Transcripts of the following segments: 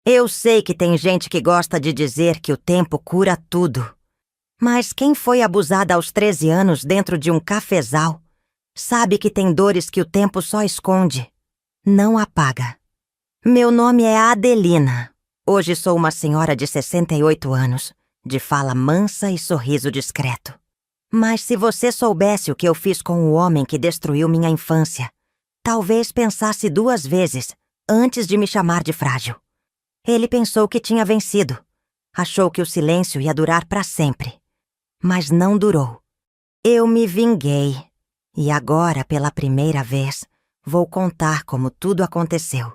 Eu sei que tem gente que gosta de dizer que o tempo cura tudo. Mas quem foi abusada aos 13 anos dentro de um cafezal sabe que tem dores que o tempo só esconde, não apaga. Meu nome é Adelina. Hoje sou uma senhora de 68 anos, de fala mansa e sorriso discreto. Mas se você soubesse o que eu fiz com o homem que destruiu minha infância, talvez pensasse 2 vezes antes de me chamar de frágil. Ele pensou que tinha vencido. Achou que o silêncio ia durar para sempre. Mas não durou. Eu me vinguei. E agora, pela primeira vez, vou contar como tudo aconteceu.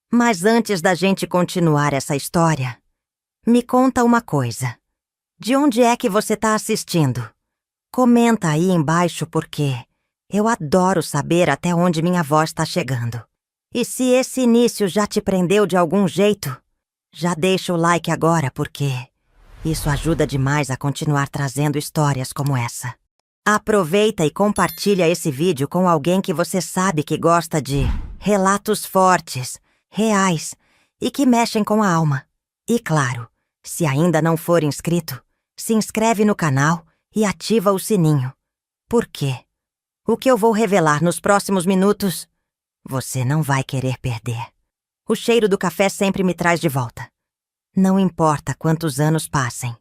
Mas antes da gente continuar essa história, me conta uma coisa. De onde é que você está assistindo? Comenta aí embaixo porque eu adoro saber até onde minha voz está chegando. E se esse início já te prendeu de algum jeito, já deixa o like agora porque isso ajuda demais a continuar trazendo histórias como essa. Aproveita e compartilha esse vídeo com alguém que você sabe que gosta de relatos fortes, reais e que mexem com a alma. E claro, se ainda não for inscrito, se inscreve no canal e ativa o sininho. Por quê? O que eu vou revelar nos próximos minutos, você não vai querer perder. O cheiro do café sempre me traz de volta. Não importa quantos anos passem,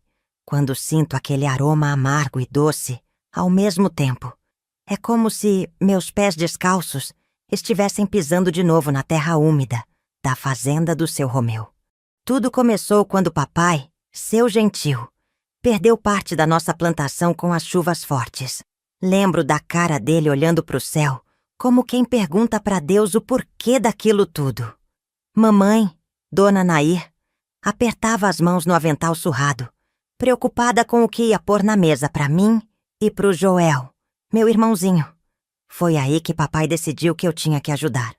quando sinto aquele aroma amargo e doce ao mesmo tempo, é como se meus pés descalços estivessem pisando de novo na terra úmida da fazenda do seu Romeu. Tudo começou quando papai, seu gentil, perdeu parte da nossa plantação com as chuvas fortes. Lembro da cara dele olhando para o céu, como quem pergunta para Deus o porquê daquilo tudo. Mamãe, Dona Nair, apertava as mãos no avental surrado, preocupada com o que ia pôr na mesa para mim e pro Joel, meu irmãozinho. Foi aí que papai decidiu que eu tinha que ajudar.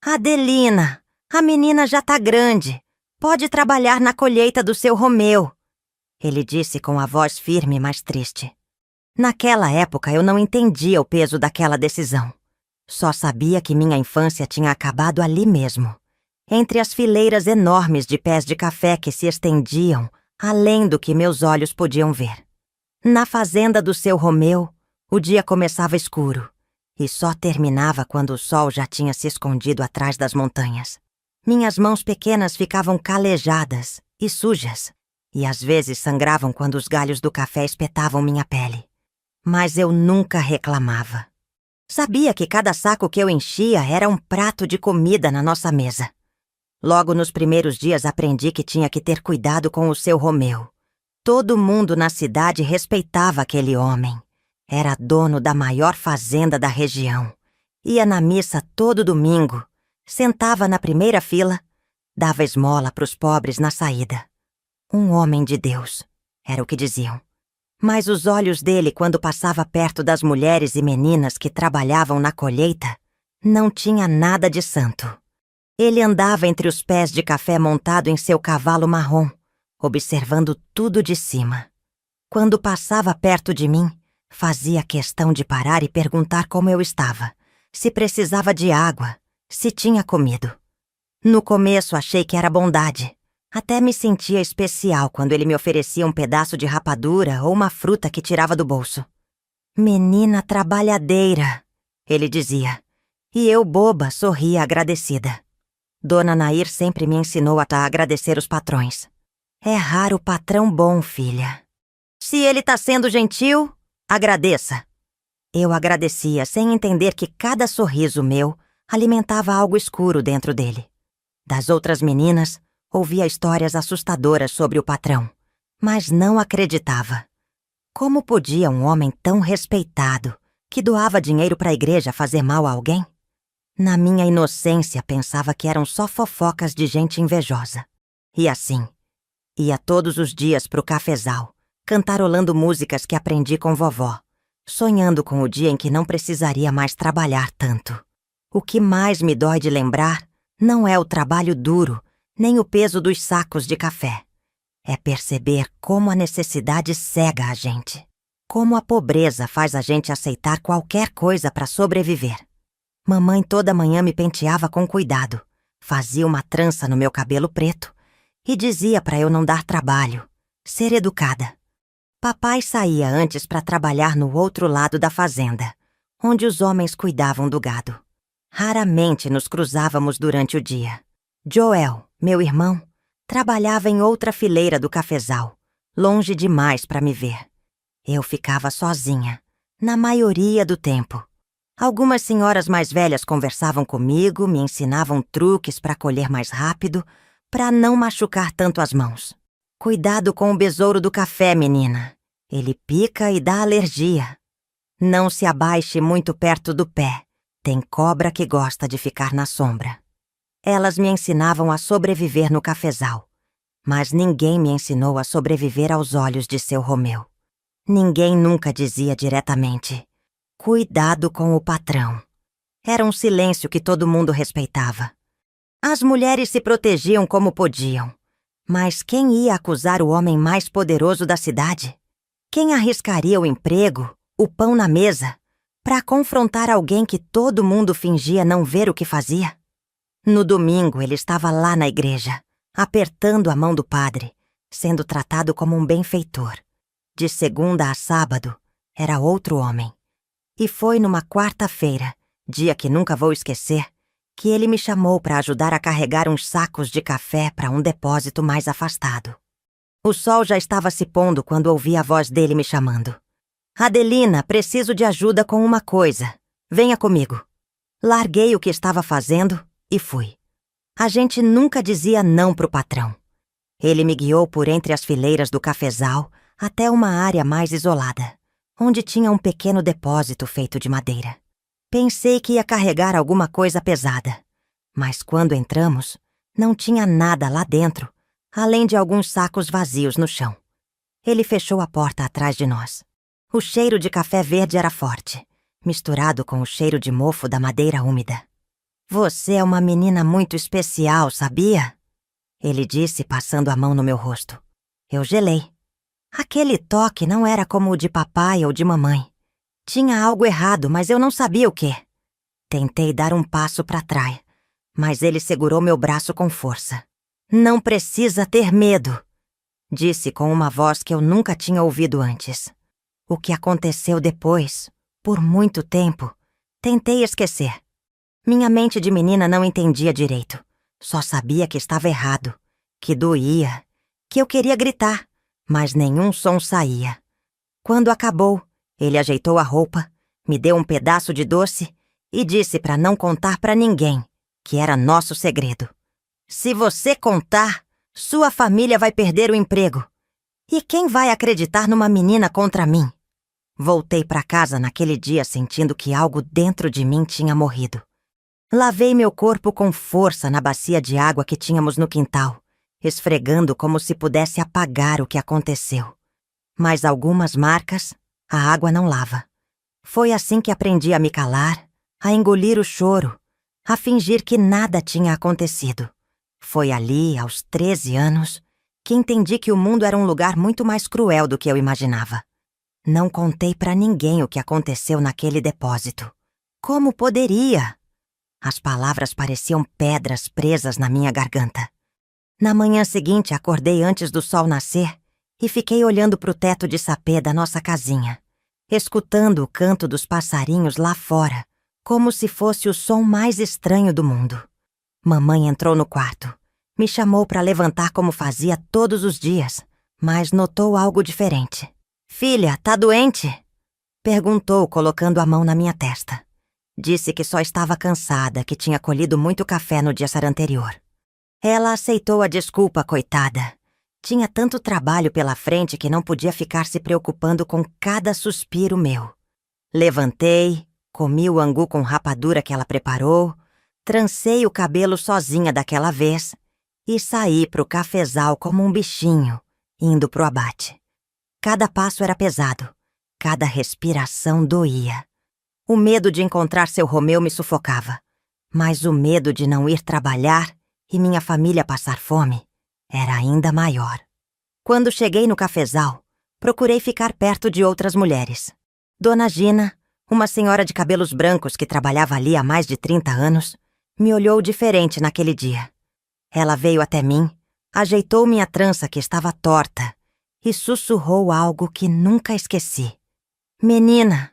Adelina, a menina já tá grande. Pode trabalhar na colheita do seu Romeu, ele disse com a voz firme, mas triste. Naquela época eu não entendia o peso daquela decisão. Só sabia que minha infância tinha acabado ali mesmo, entre as fileiras enormes de pés de café que se estendiam além do que meus olhos podiam ver. Na fazenda do seu Romeu, o dia começava escuro e só terminava quando o sol já tinha se escondido atrás das montanhas. Minhas mãos pequenas ficavam calejadas e sujas, e às vezes sangravam quando os galhos do café espetavam minha pele. Mas eu nunca reclamava. Sabia que cada saco que eu enchia era um prato de comida na nossa mesa. Logo nos primeiros dias aprendi que tinha que ter cuidado com o seu Romeu. Todo mundo na cidade respeitava aquele homem. Era dono da maior fazenda da região. Ia na missa todo domingo, sentava na primeira fila, dava esmola para os pobres na saída. Um homem de Deus, era o que diziam. Mas os olhos dele, quando passava perto das mulheres e meninas que trabalhavam na colheita, não tinha nada de santo. Ele andava entre os pés de café montado em seu cavalo marrom, observando tudo de cima. Quando passava perto de mim, fazia questão de parar e perguntar como eu estava, se precisava de água, se tinha comido. No começo achei que era bondade. Até me sentia especial quando ele me oferecia um pedaço de rapadura ou uma fruta que tirava do bolso. Menina trabalhadeira, ele dizia, e eu, boba, sorria agradecida. Dona Nair sempre me ensinou a agradecer os patrões. É raro patrão bom, filha. Se ele tá sendo gentil, agradeça. Eu agradecia sem entender que cada sorriso meu alimentava algo escuro dentro dele. Das outras meninas, ouvia histórias assustadoras sobre o patrão, mas não acreditava. Como podia um homem tão respeitado, que doava dinheiro para a igreja, fazer mal a alguém? Na minha inocência, pensava que eram só fofocas de gente invejosa. E assim, ia todos os dias pro cafezal, cantarolando músicas que aprendi com vovó, sonhando com o dia em que não precisaria mais trabalhar tanto. O que mais me dói de lembrar não é o trabalho duro, nem o peso dos sacos de café. É perceber como a necessidade cega a gente. Como a pobreza faz a gente aceitar qualquer coisa para sobreviver. Mamãe toda manhã me penteava com cuidado. Fazia uma trança no meu cabelo preto e dizia para eu não dar trabalho, ser educada. Papai saía antes para trabalhar no outro lado da fazenda, onde os homens cuidavam do gado. Raramente nos cruzávamos durante o dia. Joel, meu irmão, trabalhava em outra fileira do cafezal, longe demais para me ver. Eu ficava sozinha, na maioria do tempo. Algumas senhoras mais velhas conversavam comigo, me ensinavam truques para colher mais rápido, para não machucar tanto as mãos. Cuidado com o besouro do café, menina. Ele pica e dá alergia. Não se abaixe muito perto do pé. Tem cobra que gosta de ficar na sombra. Elas me ensinavam a sobreviver no cafezal, mas ninguém me ensinou a sobreviver aos olhos de seu Romeu. Ninguém nunca dizia diretamente: cuidado com o patrão. Era um silêncio que todo mundo respeitava. As mulheres se protegiam como podiam, mas quem ia acusar o homem mais poderoso da cidade? Quem arriscaria o emprego, o pão na mesa, para confrontar alguém que todo mundo fingia não ver o que fazia? No domingo, ele estava lá na igreja, apertando a mão do padre, sendo tratado como um benfeitor. De segunda a sábado, era outro homem. E foi numa quarta-feira, dia que nunca vou esquecer, que ele me chamou para ajudar a carregar uns sacos de café para um depósito mais afastado. O sol já estava se pondo quando ouvi a voz dele me chamando. Adelina, preciso de ajuda com uma coisa. Venha comigo. Larguei o que estava fazendo e fui. A gente nunca dizia não pro patrão. Ele me guiou por entre as fileiras do cafezal até uma área mais isolada, onde tinha um pequeno depósito feito de madeira. Pensei que ia carregar alguma coisa pesada, mas quando entramos, não tinha nada lá dentro, além de alguns sacos vazios no chão. Ele fechou a porta atrás de nós. O cheiro de café verde era forte, misturado com o cheiro de mofo da madeira úmida. Você é uma menina muito especial, sabia? Ele disse, passando a mão no meu rosto. Eu gelei. Aquele toque não era como o de papai ou de mamãe. Tinha algo errado, mas eu não sabia o quê. Tentei dar um passo para trás, mas ele segurou meu braço com força. Não precisa ter medo, disse com uma voz que eu nunca tinha ouvido antes. O que aconteceu depois, por muito tempo, tentei esquecer. Minha mente de menina não entendia direito. Só sabia que estava errado, que doía, que eu queria gritar, mas nenhum som saía. Quando acabou, ele ajeitou a roupa, me deu um pedaço de doce e disse para não contar para ninguém, que era nosso segredo. Se você contar, sua família vai perder o emprego. E quem vai acreditar numa menina contra mim? Voltei para casa naquele dia sentindo que algo dentro de mim tinha morrido. Lavei meu corpo com força na bacia de água que tínhamos no quintal, esfregando como se pudesse apagar o que aconteceu. Mas algumas marcas, a água não lava. Foi assim que aprendi a me calar, a engolir o choro, a fingir que nada tinha acontecido. Foi ali, aos 13 anos, que entendi que o mundo era um lugar muito mais cruel do que eu imaginava. Não contei pra ninguém o que aconteceu naquele depósito. Como poderia? As palavras pareciam pedras presas na minha garganta. Na manhã seguinte, acordei antes do sol nascer e fiquei olhando pro teto de sapê da nossa casinha, escutando o canto dos passarinhos lá fora, como se fosse o som mais estranho do mundo. Mamãe entrou no quarto. Me chamou para levantar como fazia todos os dias, mas notou algo diferente. Filha, tá doente? Perguntou, colocando a mão na minha testa. Disse que só estava cansada, que tinha colhido muito café no dia anterior. Ela aceitou a desculpa, coitada. Tinha tanto trabalho pela frente que não podia ficar se preocupando com cada suspiro meu. Levantei, comi o angu com rapadura que ela preparou, trancei o cabelo sozinha daquela vez e saí pro cafezal como um bichinho, indo pro abate. Cada passo era pesado, cada respiração doía. O medo de encontrar seu Romeu me sufocava, mas o medo de não ir trabalhar e minha família passar fome era ainda maior. Quando cheguei no cafezal, procurei ficar perto de outras mulheres. Dona Gina, uma senhora de cabelos brancos que trabalhava ali há mais de 30 anos, me olhou diferente naquele dia. Ela veio até mim, Ajeitou minha trança que estava torta e sussurrou algo que nunca esqueci. Menina,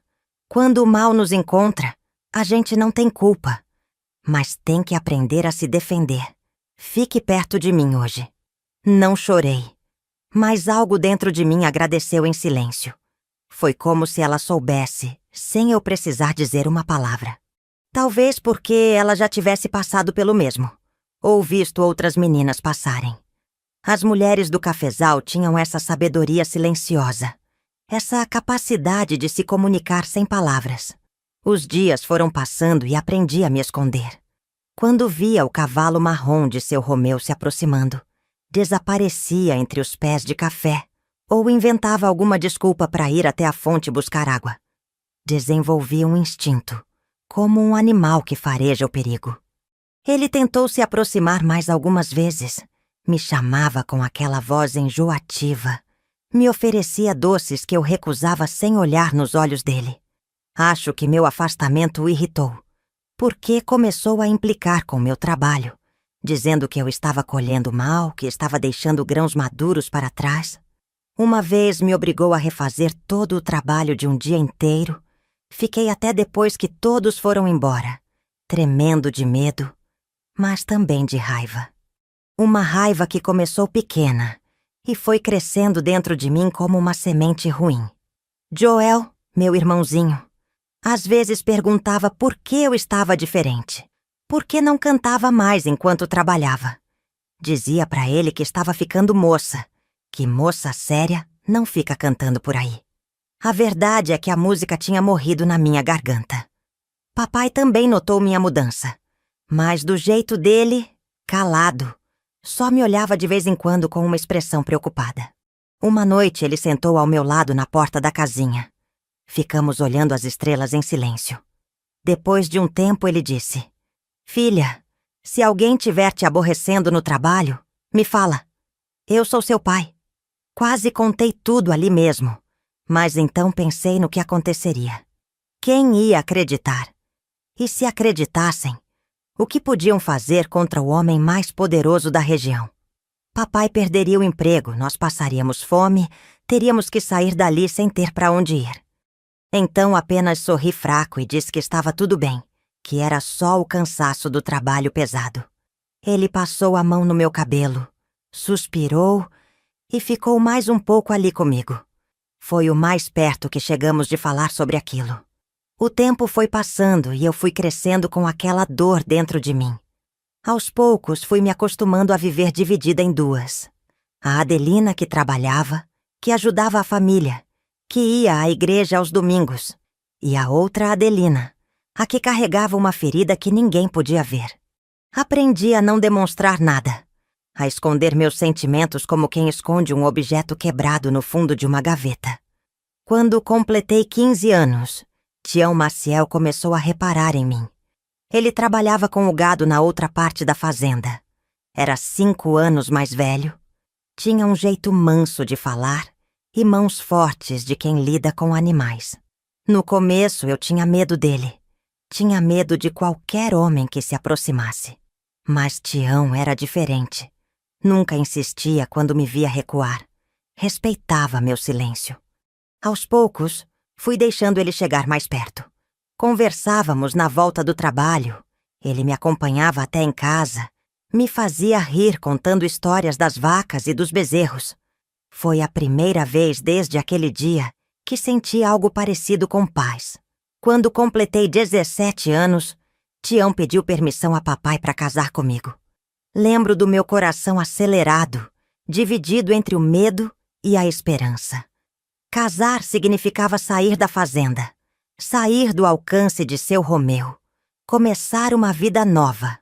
quando o mal nos encontra, a gente não tem culpa, mas tem que aprender a se defender. Fique perto de mim hoje. Não chorei, mas algo dentro de mim agradeceu em silêncio. Foi como se ela soubesse, sem eu precisar dizer uma palavra. Talvez porque ela já tivesse passado pelo mesmo, ou visto outras meninas passarem. As mulheres do cafezal tinham essa sabedoria silenciosa, essa capacidade de se comunicar sem palavras. Os dias foram passando e aprendi a me esconder. Quando via o cavalo marrom de seu Romeu se aproximando, desaparecia entre os pés de café ou inventava alguma desculpa para ir até a fonte buscar água. Desenvolvia um instinto, como um animal que fareja o perigo. Ele tentou se aproximar mais algumas vezes. Me chamava com aquela voz enjoativa. Me oferecia doces que eu recusava sem olhar nos olhos dele. Acho que meu afastamento o irritou, porque começou a implicar com meu trabalho, dizendo que eu estava colhendo mal, que estava deixando grãos maduros para trás. Uma vez me obrigou a refazer todo o trabalho de um dia inteiro. Fiquei até depois que todos foram embora, tremendo de medo, mas também de raiva. Uma raiva que começou pequena e foi crescendo dentro de mim como uma semente ruim. Joel, meu irmãozinho, às vezes perguntava por que eu estava diferente, por que não cantava mais enquanto trabalhava. Dizia para ele que estava ficando moça, que moça séria não fica cantando por aí. A verdade é que a música tinha morrido na minha garganta. Papai também notou minha mudança, mas do jeito dele, calado. Só me olhava de vez em quando com uma expressão preocupada. Uma noite ele sentou ao meu lado na porta da casinha. Ficamos olhando as estrelas em silêncio. Depois de um tempo ele disse: Filha, se alguém tiver te aborrecendo no trabalho, me fala. Eu sou seu pai. Quase contei tudo ali mesmo, mas então pensei no que aconteceria. Quem ia acreditar? E se acreditassem, o que podiam fazer contra o homem mais poderoso da região? Papai perderia o emprego, nós passaríamos fome, teríamos que sair dali sem ter para onde ir. Então apenas sorri fraco e disse que estava tudo bem, que era só o cansaço do trabalho pesado. Ele passou a mão no meu cabelo, suspirou e ficou mais um pouco ali comigo. Foi o mais perto que chegamos de falar sobre aquilo. O tempo foi passando e eu fui crescendo com aquela dor dentro de mim. Aos poucos fui me acostumando a viver dividida em duas. A Adelina que trabalhava, que ajudava a família, que ia à igreja aos domingos, e a outra Adelina, a que carregava uma ferida que ninguém podia ver. Aprendi a não demonstrar nada, a esconder meus sentimentos como quem esconde um objeto quebrado no fundo de uma gaveta. Quando completei 15 anos, Tião Maciel começou a reparar em mim. Ele trabalhava com o gado na outra parte da fazenda. Era 5 anos mais velho. Tinha um jeito manso de falar e mãos fortes de quem lida com animais. No começo eu tinha medo dele. Tinha medo de qualquer homem que se aproximasse. Mas Tião era diferente. Nunca insistia quando me via recuar. Respeitava meu silêncio. Aos poucos, fui deixando ele chegar mais perto. Conversávamos na volta do trabalho. Ele me acompanhava até em casa. Me fazia rir contando histórias das vacas e dos bezerros. Foi a primeira vez desde aquele dia que senti algo parecido com paz. Quando completei 17 anos, Tião pediu permissão a papai para casar comigo. Lembro do meu coração acelerado, dividido entre o medo e a esperança. Casar significava sair da fazenda, sair do alcance de seu Romeu, começar uma vida nova.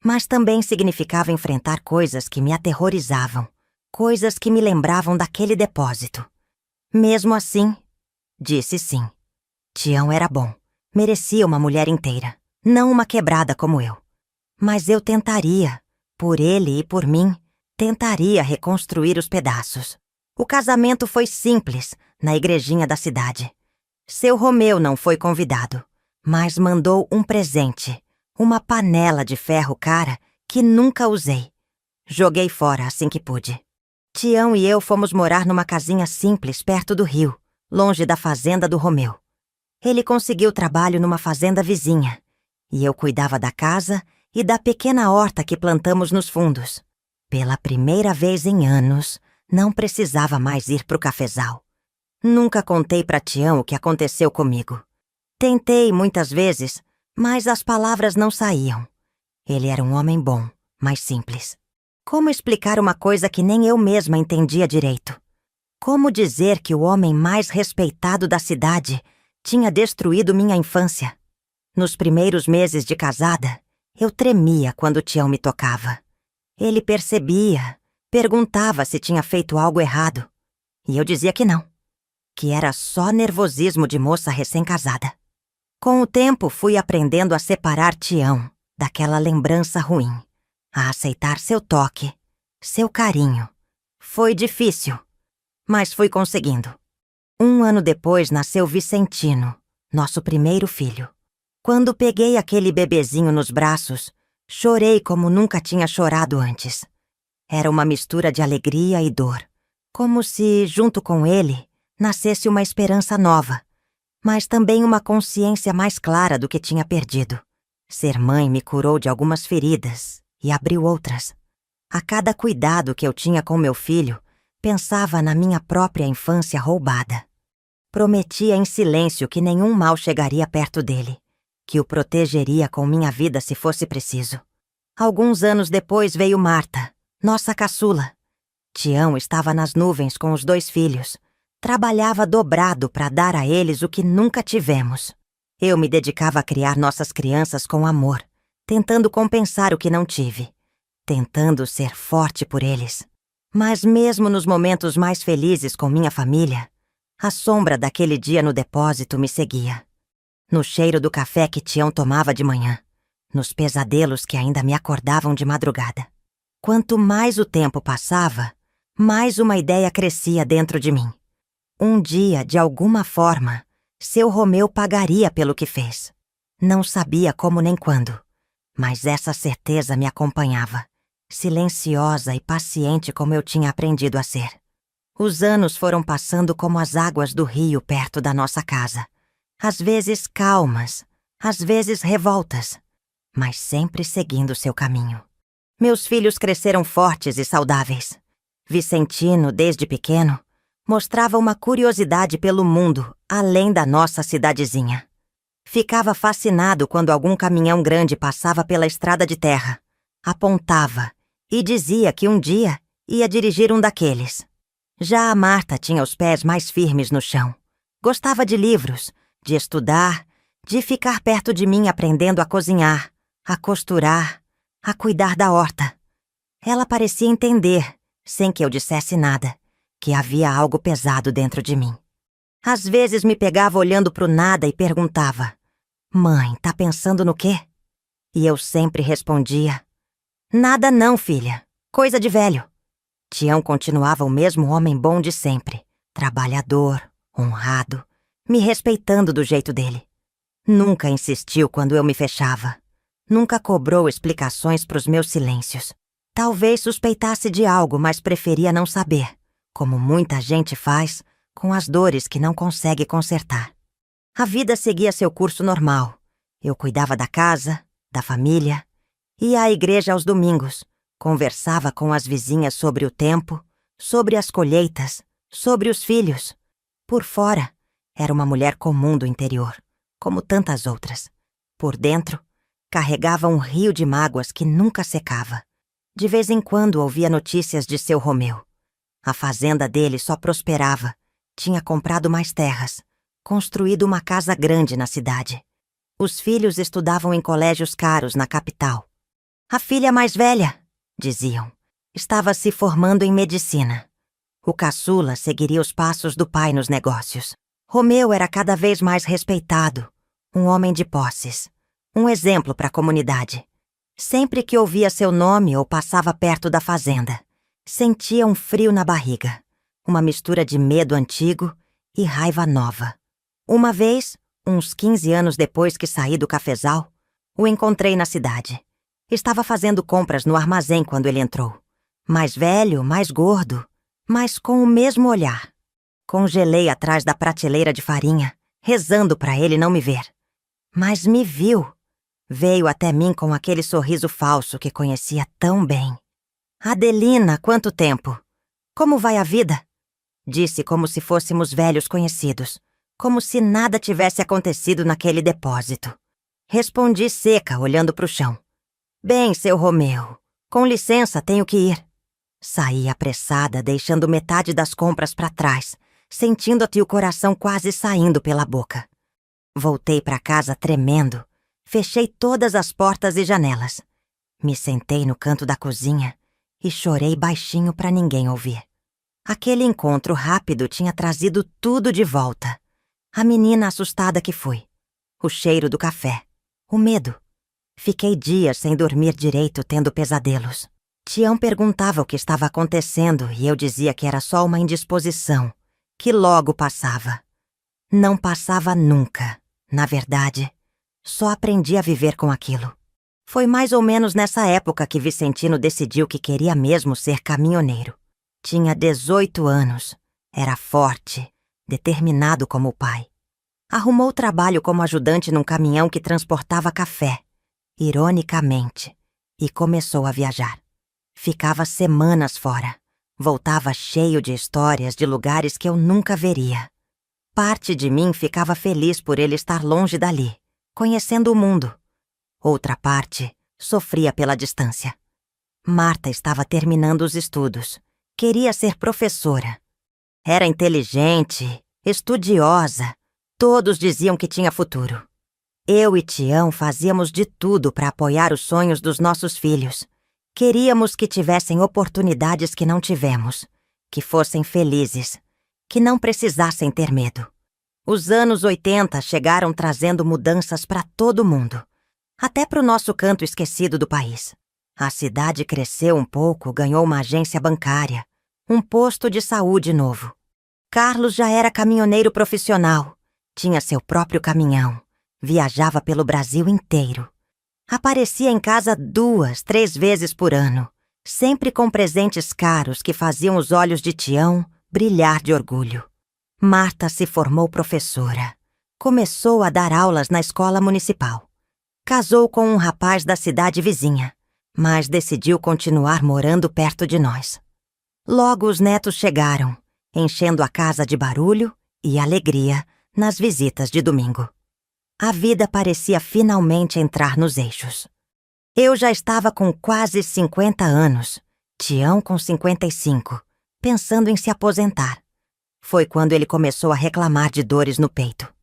Mas também significava enfrentar coisas que me aterrorizavam, coisas que me lembravam daquele depósito. Mesmo assim, disse sim. Tião era bom, merecia uma mulher inteira, não uma quebrada como eu. Mas eu tentaria, por ele e por mim, tentaria reconstruir os pedaços. O casamento foi simples, na igrejinha da cidade. Seu Romeu não foi convidado, mas mandou um presente, uma panela de ferro cara que nunca usei. Joguei fora assim que pude. Tião e eu fomos morar numa casinha simples perto do rio, longe da fazenda do Romeu. Ele conseguiu trabalho numa fazenda vizinha, e eu cuidava da casa e da pequena horta que plantamos nos fundos. Pela primeira vez em anos, não precisava mais ir pro cafezal. Nunca contei pra Tião o que aconteceu comigo. Tentei muitas vezes, mas as palavras não saíam. Ele era um homem bom, mas simples. Como explicar uma coisa que nem eu mesma entendia direito? Como dizer que o homem mais respeitado da cidade tinha destruído minha infância? Nos primeiros meses de casada, eu tremia quando Tião me tocava. Ele percebia, perguntava se tinha feito algo errado. E eu dizia que não, que era só nervosismo de moça recém-casada. Com o tempo, fui aprendendo a separar Tião daquela lembrança ruim, a aceitar seu toque, seu carinho. Foi difícil, mas fui conseguindo. 1 ano depois nasceu Vicentino, nosso primeiro filho. Quando peguei aquele bebezinho nos braços, chorei como nunca tinha chorado antes. Era uma mistura de alegria e dor, como se, junto com ele, nascesse uma esperança nova, mas também uma consciência mais clara do que tinha perdido. Ser mãe me curou de algumas feridas e abriu outras. A cada cuidado que eu tinha com meu filho, pensava na minha própria infância roubada. Prometia em silêncio que nenhum mal chegaria perto dele, que o protegeria com minha vida se fosse preciso. Alguns anos depois veio Marta, nossa caçula. Tião estava nas nuvens com os 2 filhos. Trabalhava dobrado para dar a eles o que nunca tivemos. Eu me dedicava a criar nossas crianças com amor, tentando compensar o que não tive, tentando ser forte por eles. Mas mesmo nos momentos mais felizes com minha família, a sombra daquele dia no depósito me seguia. No cheiro do café que Tião tomava de manhã, nos pesadelos que ainda me acordavam de madrugada. Quanto mais o tempo passava, mais uma ideia crescia dentro de mim. Um dia, de alguma forma, seu Romeu pagaria pelo que fez. Não sabia como nem quando, mas essa certeza me acompanhava, silenciosa e paciente como eu tinha aprendido a ser. Os anos foram passando como as águas do rio perto da nossa casa. Às vezes calmas, às vezes revoltas, mas sempre seguindo seu caminho. Meus filhos cresceram fortes e saudáveis. Vicentino, desde pequeno, mostrava uma curiosidade pelo mundo, além da nossa cidadezinha. Ficava fascinado quando algum caminhão grande passava pela estrada de terra. Apontava e dizia que um dia ia dirigir um daqueles. Já a Marta tinha os pés mais firmes no chão. Gostava de livros, de estudar, de ficar perto de mim aprendendo a cozinhar, a costurar, a cuidar da horta. Ela parecia entender, sem que eu dissesse nada, que havia algo pesado dentro de mim. Às vezes me pegava olhando pro nada e perguntava: "Mãe, tá pensando no quê?" E eu sempre respondia: "Nada não, filha. Coisa de velho." Tião continuava o mesmo homem bom de sempre, trabalhador, honrado, me respeitando do jeito dele. Nunca insistiu quando eu me fechava. Nunca cobrou explicações pros meus silêncios. Talvez suspeitasse de algo, mas preferia não saber, como muita gente faz com as dores que não consegue consertar. A vida seguia seu curso normal. Eu cuidava da casa, da família, ia à igreja aos domingos, conversava com as vizinhas sobre o tempo, sobre as colheitas, sobre os filhos. Por fora, era uma mulher comum do interior, como tantas outras. Por dentro, carregava um rio de mágoas que nunca secava. De vez em quando ouvia notícias de seu Romeu. A fazenda dele só prosperava. Tinha comprado mais terras, construído uma casa grande na cidade. Os filhos estudavam em colégios caros na capital. A filha mais velha, diziam, estava se formando em medicina. O caçula seguiria os passos do pai nos negócios. Romeu era cada vez mais respeitado, um homem de posses, um exemplo para a comunidade. Sempre que ouvia seu nome ou passava perto da fazenda, sentia um frio na barriga, uma mistura de medo antigo e raiva nova. Uma vez, uns 15 anos depois que saí do cafezal, o encontrei na cidade. Estava fazendo compras no armazém quando ele entrou. Mais velho, mais gordo, mas com o mesmo olhar. Congelei atrás da prateleira de farinha, rezando para ele não me ver. Mas me viu. Veio até mim com aquele sorriso falso que conhecia tão bem. Adelina, quanto tempo? Como vai a vida? Disse como se fôssemos velhos conhecidos, como se nada tivesse acontecido naquele depósito. Respondi seca, olhando para o chão. Bem, seu Romeu, com licença, tenho que ir. Saí apressada, deixando metade das compras para trás, sentindo-te o coração quase saindo pela boca. Voltei para casa tremendo, fechei todas as portas e janelas. Me sentei no canto da cozinha e chorei baixinho para ninguém ouvir. Aquele encontro rápido tinha trazido tudo de volta. A menina assustada que fui, o cheiro do café, o medo. Fiquei dias sem dormir direito, tendo pesadelos. Tião perguntava o que estava acontecendo e eu dizia que era só uma indisposição, que logo passava. Não passava nunca. Na verdade, só aprendi a viver com aquilo. Foi mais ou menos nessa época que Vicentino decidiu que queria mesmo ser caminhoneiro. Tinha 18 anos, era forte, determinado como o pai. Arrumou trabalho como ajudante num caminhão que transportava café, ironicamente, e começou a viajar. Ficava semanas fora, voltava cheio de histórias de lugares que eu nunca veria. Parte de mim ficava feliz por ele estar longe dali, conhecendo o mundo. Outra parte sofria pela distância. Marta estava terminando os estudos. Queria ser professora. Era inteligente, estudiosa. Todos diziam que tinha futuro. Eu e Tião fazíamos de tudo para apoiar os sonhos dos nossos filhos. Queríamos que tivessem oportunidades que não tivemos, que fossem felizes, que não precisassem ter medo. Os anos 80 chegaram trazendo mudanças para todo mundo, até para o nosso canto esquecido do país. A cidade cresceu um pouco, ganhou uma agência bancária, um posto de saúde novo. Carlos já era caminhoneiro profissional, tinha seu próprio caminhão, viajava pelo Brasil inteiro. Aparecia em casa 2, 3 vezes por ano, sempre com presentes caros que faziam os olhos de Tião brilhar de orgulho. Marta se formou professora. Começou a dar aulas na escola municipal. Casou com um rapaz da cidade vizinha, mas decidiu continuar morando perto de nós. Logo os netos chegaram, enchendo a casa de barulho e alegria nas visitas de domingo. A vida parecia finalmente entrar nos eixos. Eu já estava com quase 50 anos, Tião com 55, pensando em se aposentar. Foi quando ele começou a reclamar de dores no peito.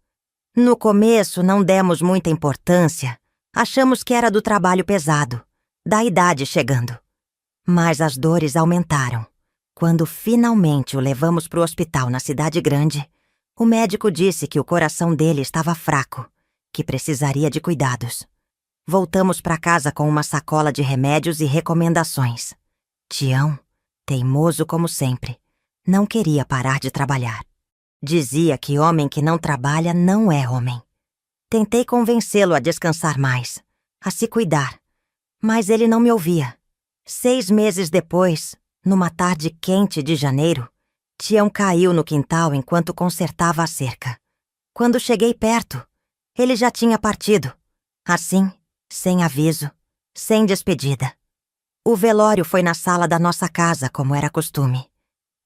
No começo não demos muita importância, achamos que era do trabalho pesado, da idade chegando. Mas as dores aumentaram. Quando finalmente o levamos para o hospital na cidade grande, o médico disse que o coração dele estava fraco, que precisaria de cuidados. Voltamos para casa com uma sacola de remédios e recomendações. Tião, teimoso como sempre, não queria parar de trabalhar. Dizia que homem que não trabalha não é homem. Tentei convencê-lo a descansar mais, a se cuidar, mas ele não me ouvia. 6 meses depois, numa tarde quente de janeiro, Tião caiu no quintal enquanto consertava a cerca. Quando cheguei perto, ele já tinha partido. Assim, sem aviso, sem despedida. O velório foi na sala da nossa casa, como era costume.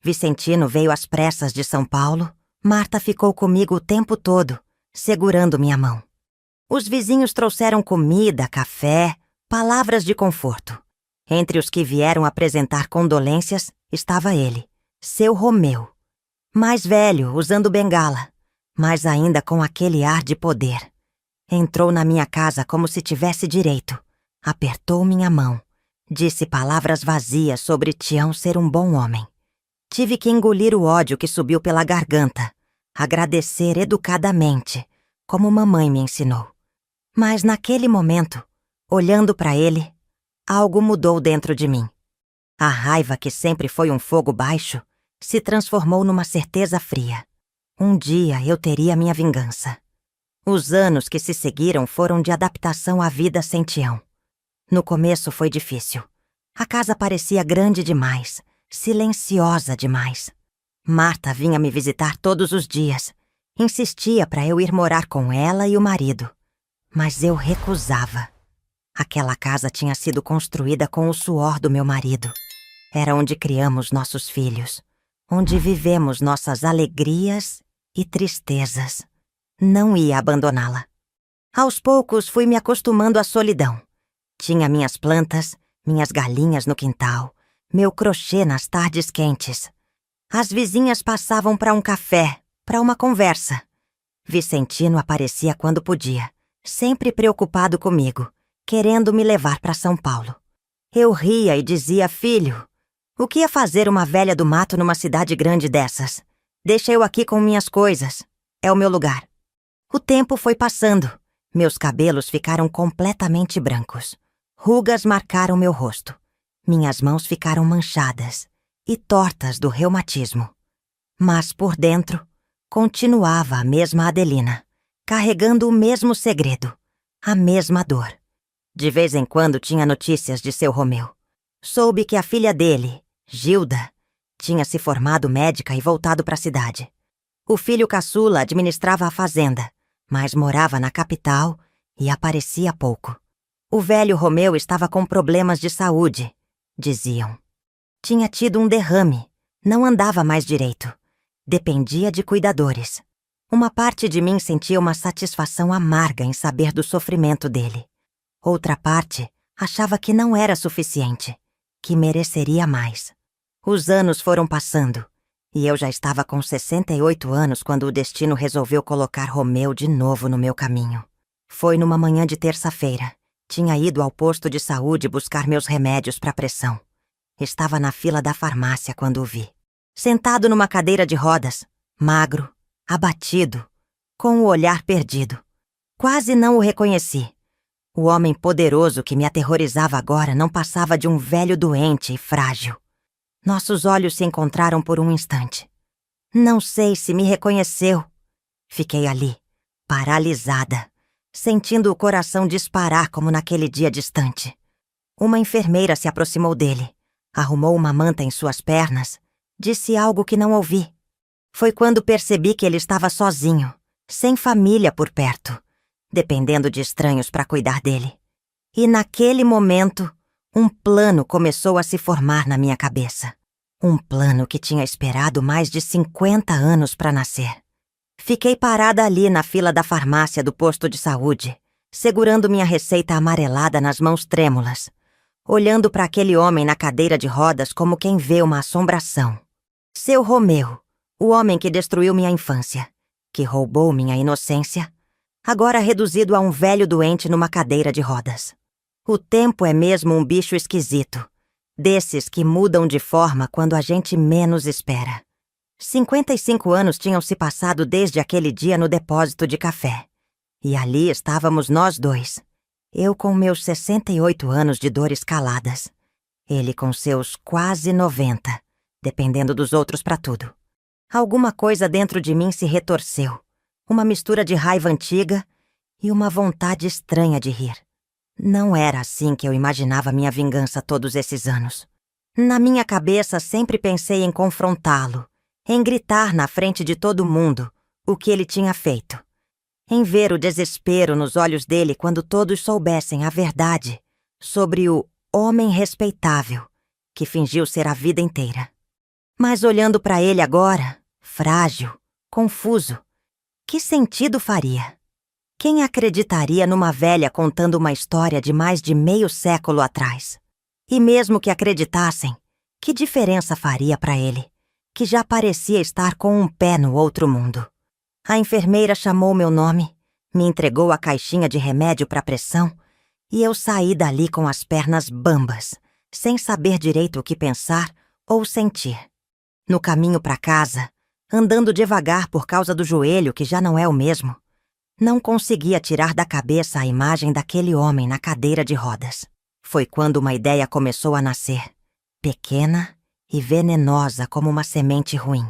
Vicentino veio às pressas de São Paulo, Marta ficou comigo o tempo todo, segurando minha mão. Os vizinhos trouxeram comida, café, palavras de conforto. Entre os que vieram apresentar condolências estava ele, seu Romeu. Mais velho, usando bengala, mas ainda com aquele ar de poder. Entrou na minha casa como se tivesse direito, apertou minha mão, disse palavras vazias sobre Tião ser um bom homem. Tive que engolir o ódio que subiu pela garganta, agradecer educadamente, como mamãe me ensinou. Mas naquele momento, olhando para ele, algo mudou dentro de mim. A raiva, que sempre foi um fogo baixo, se transformou numa certeza fria. Um dia eu teria minha vingança. Os anos que se seguiram foram de adaptação à vida sem Tião. No começo foi difícil. A casa parecia grande demais, silenciosa demais. Marta vinha me visitar todos os dias. Insistia para eu ir morar com ela e o marido. Mas eu recusava. Aquela casa tinha sido construída com o suor do meu marido. Era onde criamos nossos filhos, onde vivemos nossas alegrias e tristezas. Não ia abandoná-la. Aos poucos fui me acostumando à solidão. Tinha minhas plantas, minhas galinhas no quintal, meu crochê nas tardes quentes. As vizinhas passavam para um café, para uma conversa. Vicentino aparecia quando podia, sempre preocupado comigo, querendo me levar para São Paulo. Eu ria e dizia: filho, o que ia fazer uma velha do mato numa cidade grande dessas? Deixa eu aqui com minhas coisas. É o meu lugar. O tempo foi passando. Meus cabelos ficaram completamente brancos. Rugas marcaram meu rosto. Minhas mãos ficaram manchadas e tortas do reumatismo. Mas por dentro, continuava a mesma Adelina, carregando o mesmo segredo, a mesma dor. De vez em quando tinha notícias de seu Romeu. Soube que a filha dele, Gilda, tinha se formado médica e voltado para a cidade. O filho caçula administrava a fazenda, mas morava na capital e aparecia pouco. O velho Romeu estava com problemas de saúde, diziam. Tinha tido um derrame, não andava mais direito. Dependia de cuidadores. Uma parte de mim sentia uma satisfação amarga em saber do sofrimento dele. Outra parte achava que não era suficiente, que mereceria mais. Os anos foram passando, e eu já estava com 68 anos quando o destino resolveu colocar Romeu de novo no meu caminho. Foi numa manhã de terça-feira. Tinha ido ao posto de saúde buscar meus remédios para pressão. Estava na fila da farmácia quando o vi. Sentado numa cadeira de rodas, magro, abatido, com o olhar perdido. Quase não o reconheci. O homem poderoso que me aterrorizava agora não passava de um velho doente e frágil. Nossos olhos se encontraram por um instante. Não sei se me reconheceu. Fiquei ali, paralisada, sentindo o coração disparar como naquele dia distante. Uma enfermeira se aproximou dele, arrumou uma manta em suas pernas, disse algo que não ouvi. Foi quando percebi que ele estava sozinho, sem família por perto, dependendo de estranhos para cuidar dele. E naquele momento, um plano começou a se formar na minha cabeça. Um plano que tinha esperado mais de 50 anos para nascer. Fiquei parada ali na fila da farmácia do posto de saúde, segurando minha receita amarelada nas mãos trêmulas, olhando para aquele homem na cadeira de rodas como quem vê uma assombração. Seu Romeu, o homem que destruiu minha infância, que roubou minha inocência, agora reduzido a um velho doente numa cadeira de rodas. O tempo é mesmo um bicho esquisito, desses que mudam de forma quando a gente menos espera. 55 anos tinham se passado desde aquele dia no depósito de café. E ali estávamos nós dois. Eu com meus 68 anos de dores caladas. Ele com seus quase 90, dependendo dos outros para tudo. Alguma coisa dentro de mim se retorceu. Uma mistura de raiva antiga e uma vontade estranha de rir. Não era assim que eu imaginava minha vingança todos esses anos. Na minha cabeça sempre pensei em confrontá-lo, em gritar na frente de todo mundo o que ele tinha feito, em ver o desespero nos olhos dele quando todos soubessem a verdade sobre o homem respeitável que fingiu ser a vida inteira. Mas olhando para ele agora, frágil, confuso, que sentido faria? Quem acreditaria numa velha contando uma história de mais de meio século atrás? E mesmo que acreditassem, que diferença faria para ele, que já parecia estar com um pé no outro mundo? A enfermeira chamou meu nome, me entregou a caixinha de remédio para pressão e eu saí dali com as pernas bambas, sem saber direito o que pensar ou sentir. No caminho para casa, andando devagar por causa do joelho que já não é o mesmo, não conseguia tirar da cabeça a imagem daquele homem na cadeira de rodas. Foi quando uma ideia começou a nascer, pequena e venenosa como uma semente ruim.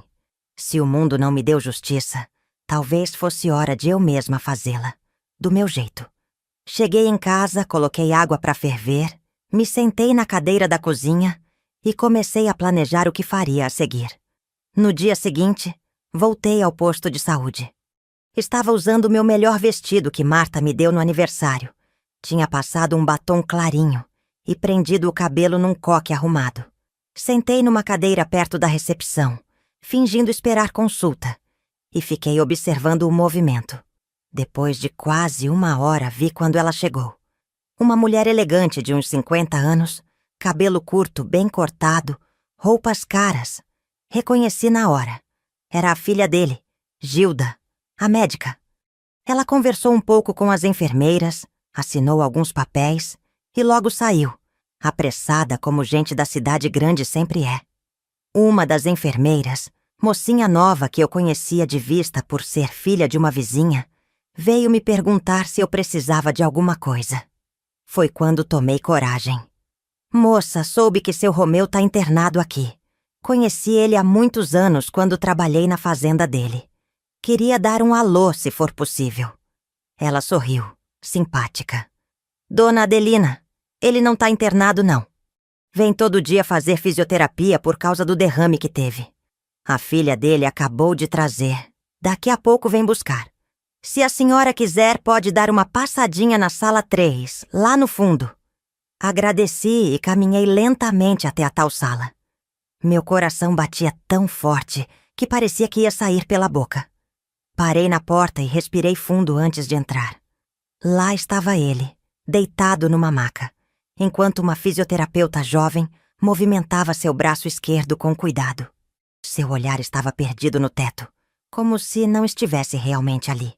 Se o mundo não me deu justiça, talvez fosse hora de eu mesma fazê-la, do meu jeito. Cheguei em casa, coloquei água para ferver Me sentei na cadeira da cozinha e comecei a planejar o que faria a seguir. No dia seguinte, voltei ao posto de saúde. Estava usando o meu melhor vestido que Marta me deu no aniversário. Tinha passado um batom clarinho e prendido o cabelo num coque arrumado. Sentei numa cadeira perto da recepção, fingindo esperar consulta, e fiquei observando o movimento. Depois de quase 1 hora, vi quando ela chegou. Uma mulher elegante de uns 50 anos, cabelo curto, bem cortado, roupas caras. Reconheci na hora. Era a filha dele, Gilda, a médica. Ela conversou um pouco com as enfermeiras, assinou alguns papéis e logo saiu, apressada como gente da cidade grande sempre é. Uma das enfermeiras, mocinha nova que eu conhecia de vista por ser filha de uma vizinha, veio me perguntar se eu precisava de alguma coisa. Foi quando tomei coragem. Moça, soube que seu Romeu tá internado aqui. Conheci ele há muitos anos quando trabalhei na fazenda dele. Queria dar um alô, se for possível. Ela sorriu, simpática. Dona Adelina, ele não tá internado, não. Vem todo dia fazer fisioterapia por causa do derrame que teve. A filha dele acabou de trazer. Daqui a pouco vem buscar. Se a senhora quiser, pode dar uma passadinha na sala 3, lá no fundo. Agradeci e caminhei lentamente até a tal sala. Meu coração batia tão forte que parecia que ia sair pela boca. Parei na porta e respirei fundo antes de entrar. Lá estava ele, deitado numa maca, enquanto uma fisioterapeuta jovem movimentava seu braço esquerdo com cuidado. Seu olhar estava perdido no teto, como se não estivesse realmente ali.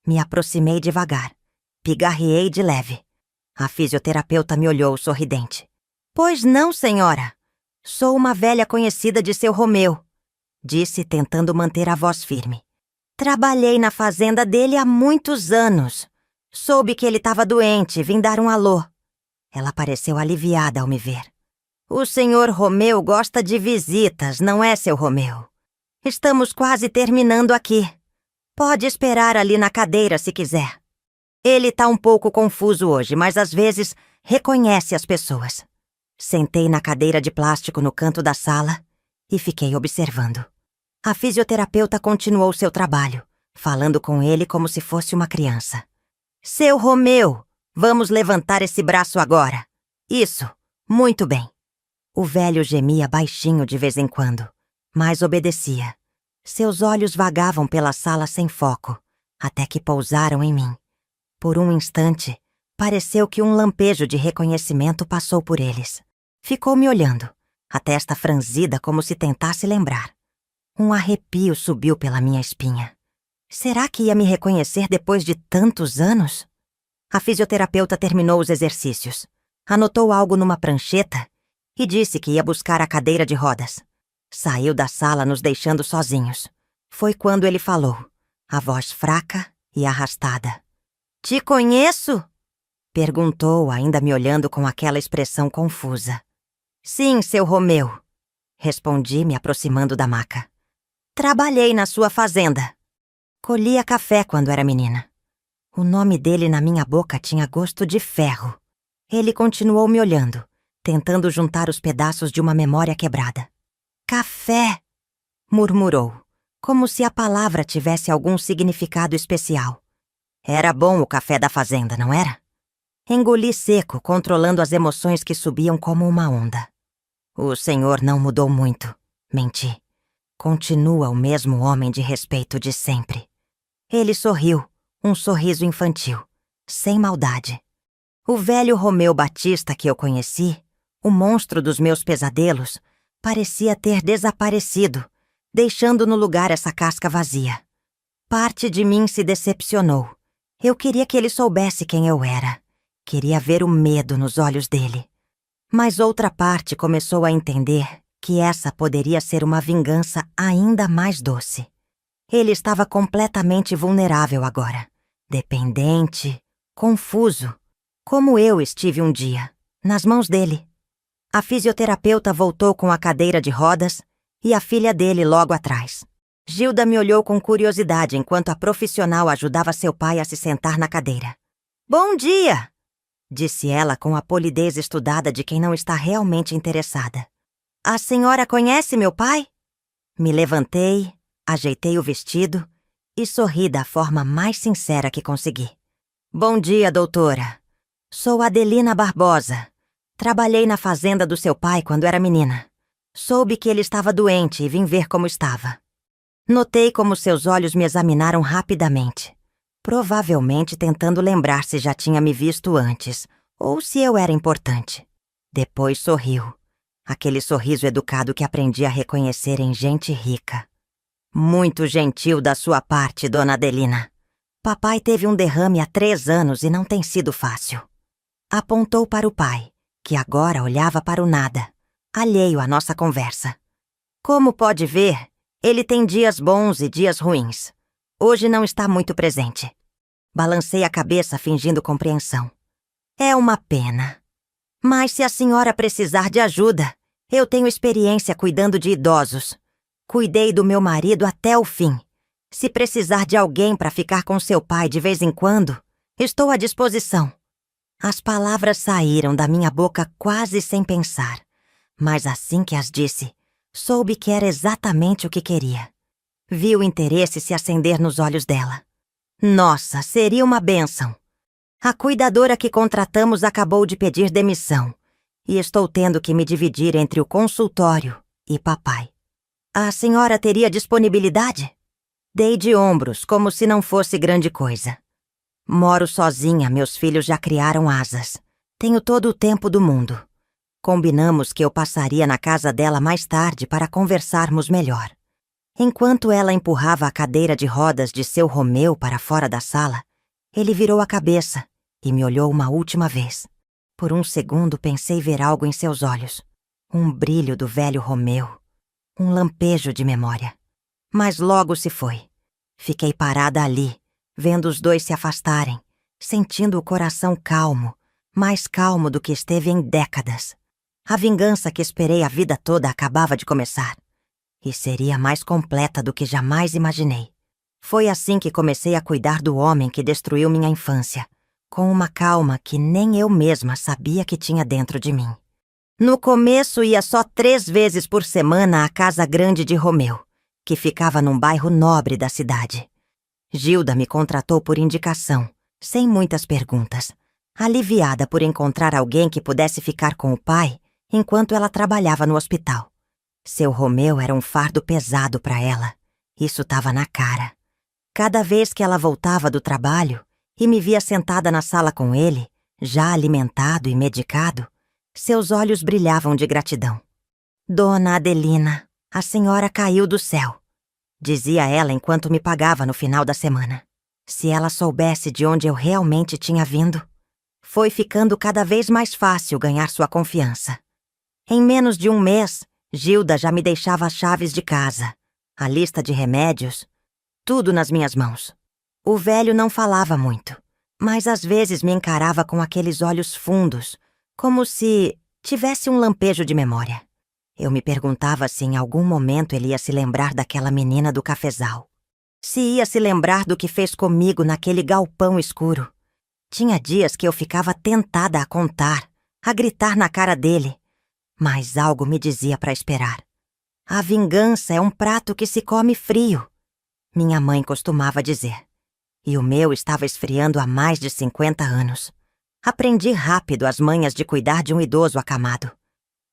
Me aproximei devagar, pigarreei de leve. A fisioterapeuta me olhou sorridente. Pois não, senhora. Sou uma velha conhecida de seu Romeu, disse tentando manter a voz firme. Trabalhei na fazenda dele há muitos anos. Soube que ele estava doente, vim dar um alô. Ela pareceu aliviada ao me ver. O senhor Romeu gosta de visitas, não é, seu Romeu? Estamos quase terminando aqui. Pode esperar ali na cadeira se quiser. Ele tá um pouco confuso hoje, mas às vezes reconhece as pessoas. Sentei na cadeira de plástico no canto da sala e fiquei observando. A fisioterapeuta continuou seu trabalho, falando com ele como se fosse uma criança. Seu Romeu, vamos levantar esse braço agora. Isso, muito bem. O velho gemia baixinho de vez em quando, mas obedecia. Seus olhos vagavam pela sala sem foco, até que pousaram em mim. Por um instante, pareceu que um lampejo de reconhecimento passou por eles. Ficou me olhando, a testa franzida como se tentasse lembrar. Um arrepio subiu pela minha espinha. Será que ia me reconhecer depois de tantos anos? A fisioterapeuta terminou os exercícios, anotou algo numa prancheta e disse que ia buscar a cadeira de rodas. Saiu da sala nos deixando sozinhos. Foi quando ele falou, a voz fraca e arrastada. Te conheço? Perguntou, ainda me olhando com aquela expressão confusa. Sim, seu Romeu, respondi, me aproximando da maca. Trabalhei na sua fazenda. Colhia café quando era menina. O nome dele na minha boca tinha gosto de ferro. Ele continuou me olhando, tentando juntar os pedaços de uma memória quebrada. Café, murmurou, como se a palavra tivesse algum significado especial. Era bom o café da fazenda, não era? Engoli seco, controlando as emoções que subiam como uma onda. O senhor não mudou muito, menti. Continua o mesmo homem de respeito de sempre. Ele sorriu, um sorriso infantil, sem maldade. O velho Romeu Batista que eu conheci, o monstro dos meus pesadelos, parecia ter desaparecido, deixando no lugar essa casca vazia. Parte de mim se decepcionou. Eu queria que ele soubesse quem eu era. Queria ver o medo nos olhos dele. Mas outra parte começou a entender que essa poderia ser uma vingança ainda mais doce. Ele estava completamente vulnerável agora, dependente, confuso, como eu estive um dia, nas mãos dele. A fisioterapeuta voltou com a cadeira de rodas e a filha dele logo atrás. Gilda me olhou com curiosidade enquanto a profissional ajudava seu pai a se sentar na cadeira. Bom dia! disse ela com a polidez estudada de quem não está realmente interessada. A senhora conhece meu pai? Me levantei, ajeitei o vestido e sorri da forma mais sincera que consegui. Bom dia, doutora. Sou Adelina Barbosa. Trabalhei na fazenda do seu pai quando era menina. Soube que ele estava doente e vim ver como estava. Notei como seus olhos me examinaram rapidamente, provavelmente tentando lembrar se já tinha me visto antes ou se eu era importante. Depois sorriu, aquele sorriso educado que aprendi a reconhecer em gente rica. Muito gentil da sua parte, dona Adelina. Papai teve um derrame há 3 anos e não tem sido fácil. Apontou para o pai, que agora olhava para o nada, alheio à nossa conversa. Como pode ver, ele tem dias bons e dias ruins. Hoje não está muito presente. Balancei a cabeça fingindo compreensão. É uma pena. Mas se a senhora precisar de ajuda, eu tenho experiência cuidando de idosos. Cuidei do meu marido até o fim. Se precisar de alguém para ficar com seu pai de vez em quando, estou à disposição. As palavras saíram da minha boca quase sem pensar, mas assim que as disse, soube que era exatamente o que queria. Vi o interesse se acender nos olhos dela. Nossa, seria uma bênção. A cuidadora que contratamos acabou de pedir demissão e estou tendo que me dividir entre o consultório e papai. A senhora teria disponibilidade? Dei de ombros, como se não fosse grande coisa. Moro sozinha, meus filhos já criaram asas. Tenho todo o tempo do mundo. Combinamos que eu passaria na casa dela mais tarde para conversarmos melhor. Enquanto ela empurrava a cadeira de rodas de seu Romeu para fora da sala, ele virou a cabeça e me olhou uma última vez. Por um segundo pensei ver algo em seus olhos. Um brilho do velho Romeu. Um lampejo de memória. Mas logo se foi. Fiquei parada ali, vendo os dois se afastarem, sentindo o coração calmo, mais calmo do que esteve em décadas. A vingança que esperei a vida toda acabava de começar. E seria mais completa do que jamais imaginei. Foi assim que comecei a cuidar do homem que destruiu minha infância, com uma calma que nem eu mesma sabia que tinha dentro de mim. No começo ia só 3 vezes por semana à casa grande de Romeu, que ficava num bairro nobre da cidade. Gilda me contratou por indicação, sem muitas perguntas, aliviada por encontrar alguém que pudesse ficar com o pai enquanto ela trabalhava no hospital. Seu Romeu era um fardo pesado para ela. Isso estava na cara. Cada vez que ela voltava do trabalho e me via sentada na sala com ele, já alimentado e medicado, seus olhos brilhavam de gratidão. Dona Adelina, a senhora caiu do céu, dizia ela enquanto me pagava no final da semana. Se ela soubesse de onde eu realmente tinha vindo. Foi ficando cada vez mais fácil ganhar sua confiança. Em menos de 1 mês, Gilda já me deixava as chaves de casa, a lista de remédios, tudo nas minhas mãos. O velho não falava muito, mas às vezes me encarava com aqueles olhos fundos, como se tivesse um lampejo de memória. Eu me perguntava se em algum momento ele ia se lembrar daquela menina do cafezal. Se ia se lembrar do que fez comigo naquele galpão escuro. Tinha dias que eu ficava tentada a contar, a gritar na cara dele. Mas algo me dizia para esperar. A vingança é um prato que se come frio, minha mãe costumava dizer. E o meu estava esfriando há mais de 50 anos. Aprendi rápido as manhas de cuidar de um idoso acamado.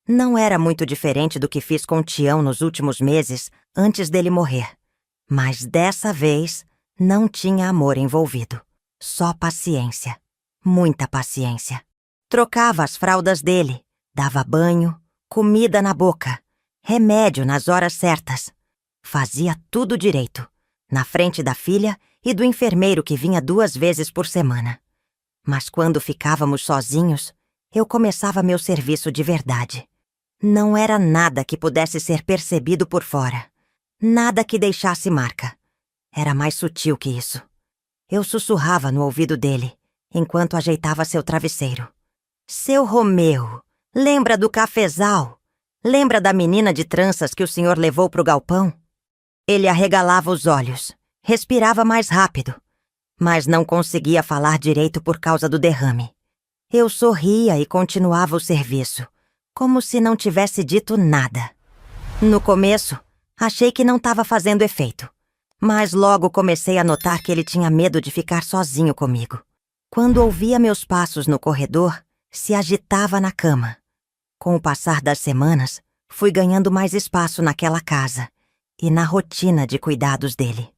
Não era muito diferente do que fiz com Tião nos últimos meses, antes dele morrer. Mas dessa vez, não tinha amor envolvido. Só paciência. Muita paciência. Trocava as fraldas dele. Dava banho, comida na boca, remédio nas horas certas. Fazia tudo direito, na frente da filha e do enfermeiro que vinha 2 vezes por semana. Mas quando ficávamos sozinhos, eu começava meu serviço de verdade. Não era nada que pudesse ser percebido por fora. Nada que deixasse marca. Era mais sutil que isso. Eu sussurrava no ouvido dele, enquanto ajeitava seu travesseiro. Seu Romeu, lembra do cafezal? Lembra da menina de tranças que o senhor levou pro galpão? Ele arregalava os olhos, respirava mais rápido, mas não conseguia falar direito por causa do derrame. Eu sorria e continuava o serviço, como se não tivesse dito nada. No começo, achei que não estava fazendo efeito, mas logo comecei a notar que ele tinha medo de ficar sozinho comigo. Quando ouvia meus passos no corredor, se agitava na cama. Com o passar das semanas, fui ganhando mais espaço naquela casa e na rotina de cuidados dele.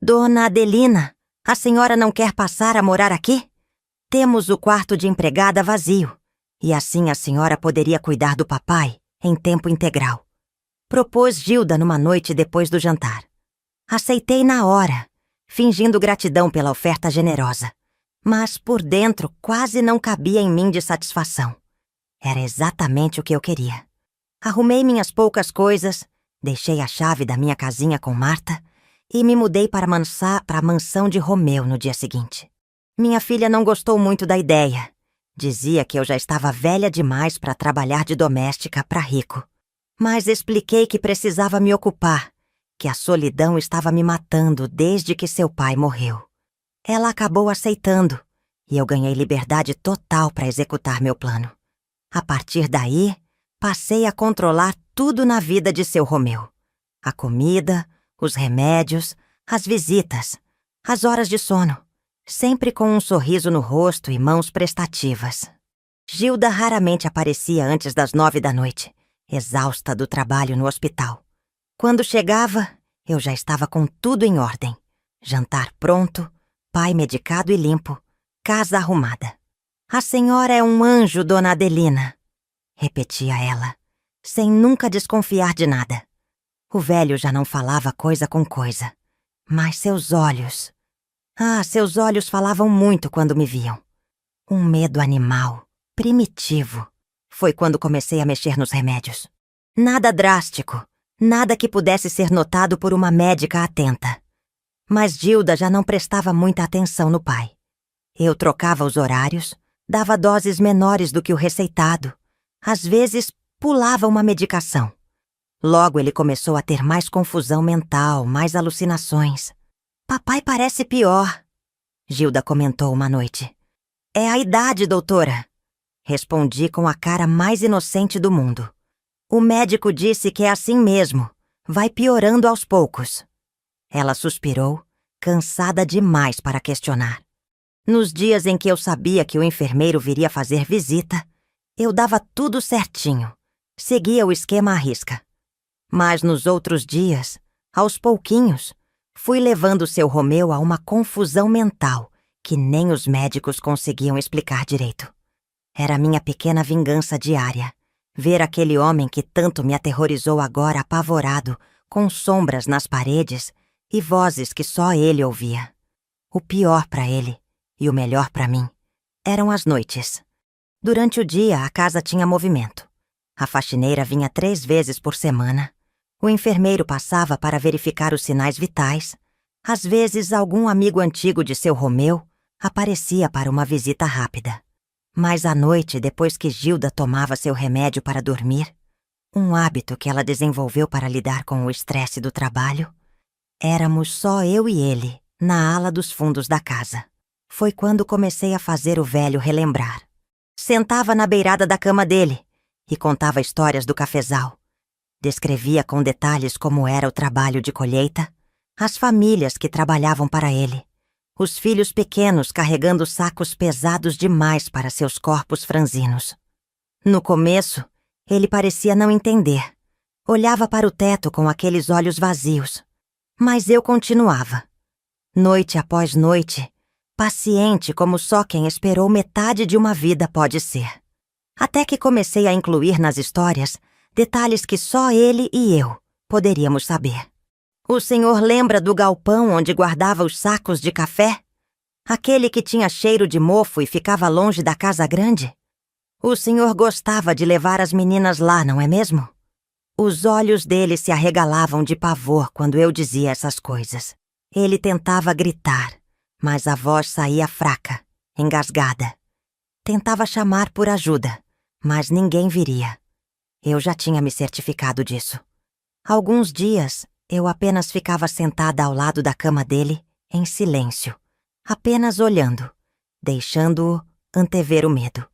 Dona Adelina, a senhora não quer passar a morar aqui? Temos o quarto de empregada vazio, e assim a senhora poderia cuidar do papai em tempo integral. Propôs Gilda numa noite depois do jantar. Aceitei na hora, fingindo gratidão pela oferta generosa, mas por dentro quase não cabia em mim de satisfação. Era exatamente o que eu queria. Arrumei minhas poucas coisas, deixei a chave da minha casinha com Marta e me mudei para a mansão de Romeu no dia seguinte. Minha filha não gostou muito da ideia. Dizia que eu já estava velha demais para trabalhar de doméstica para rico. Mas expliquei que precisava me ocupar, que a solidão estava me matando desde que seu pai morreu. Ela acabou aceitando e eu ganhei liberdade total para executar meu plano. A partir daí, passei a controlar tudo na vida de seu Romeu. A comida, os remédios, as visitas, as horas de sono, sempre com um sorriso no rosto e mãos prestativas. Gilda raramente aparecia antes das 9 da noite, exausta do trabalho no hospital. Quando chegava, eu já estava com tudo em ordem. Jantar pronto, pai medicado e limpo, casa arrumada. A senhora é um anjo, dona Adelina, repetia ela, sem nunca desconfiar de nada. O velho já não falava coisa com coisa, mas seus olhos... seus olhos falavam muito quando me viam. Um medo animal, primitivo. Foi quando comecei a mexer nos remédios. Nada drástico, nada que pudesse ser notado por uma médica atenta. Mas Gilda já não prestava muita atenção no pai. Eu trocava os horários, dava doses menores do que o receitado. Às vezes, pulava uma medicação. Logo ele começou a ter mais confusão mental, mais alucinações. Papai parece pior, Gilda comentou uma noite. É a idade, doutora. Respondi com a cara mais inocente do mundo. O médico disse que é assim mesmo. Vai piorando aos poucos. Ela suspirou, cansada demais para questionar. Nos dias em que eu sabia que o enfermeiro viria fazer visita, eu dava tudo certinho. Seguia o esquema à risca. Mas nos outros dias, aos pouquinhos, fui levando seu Romeu a uma confusão mental que nem os médicos conseguiam explicar direito. Era minha pequena vingança diária, ver aquele homem que tanto me aterrorizou agora apavorado, com sombras nas paredes e vozes que só ele ouvia. O pior para ele, e o melhor para mim, eram as noites. Durante o dia, a casa tinha movimento. A faxineira vinha 3 vezes por semana. O enfermeiro passava para verificar os sinais vitais. Às vezes, algum amigo antigo de seu Romeu aparecia para uma visita rápida. Mas à noite, depois que Gilda tomava seu remédio para dormir, um hábito que ela desenvolveu para lidar com o estresse do trabalho, éramos só eu e ele, na ala dos fundos da casa. Foi quando comecei a fazer o velho relembrar. Sentava na beirada da cama dele e contava histórias do cafezal. Descrevia com detalhes como era o trabalho de colheita, as famílias que trabalhavam para ele, os filhos pequenos carregando sacos pesados demais para seus corpos franzinos. No começo, ele parecia não entender. Olhava para o teto com aqueles olhos vazios. Mas eu continuava. Noite após noite, paciente como só quem esperou metade de uma vida pode ser. Até que comecei a incluir nas histórias detalhes que só ele e eu poderíamos saber. O senhor lembra do galpão onde guardava os sacos de café? Aquele que tinha cheiro de mofo e ficava longe da casa grande? O senhor gostava de levar as meninas lá, não é mesmo? Os olhos dele se arregalavam de pavor quando eu dizia essas coisas. Ele tentava gritar, mas a voz saía fraca, engasgada. Tentava chamar por ajuda, mas ninguém viria. Eu já tinha me certificado disso. Alguns dias, eu apenas ficava sentada ao lado da cama dele, em silêncio, apenas olhando, deixando-o antever o medo.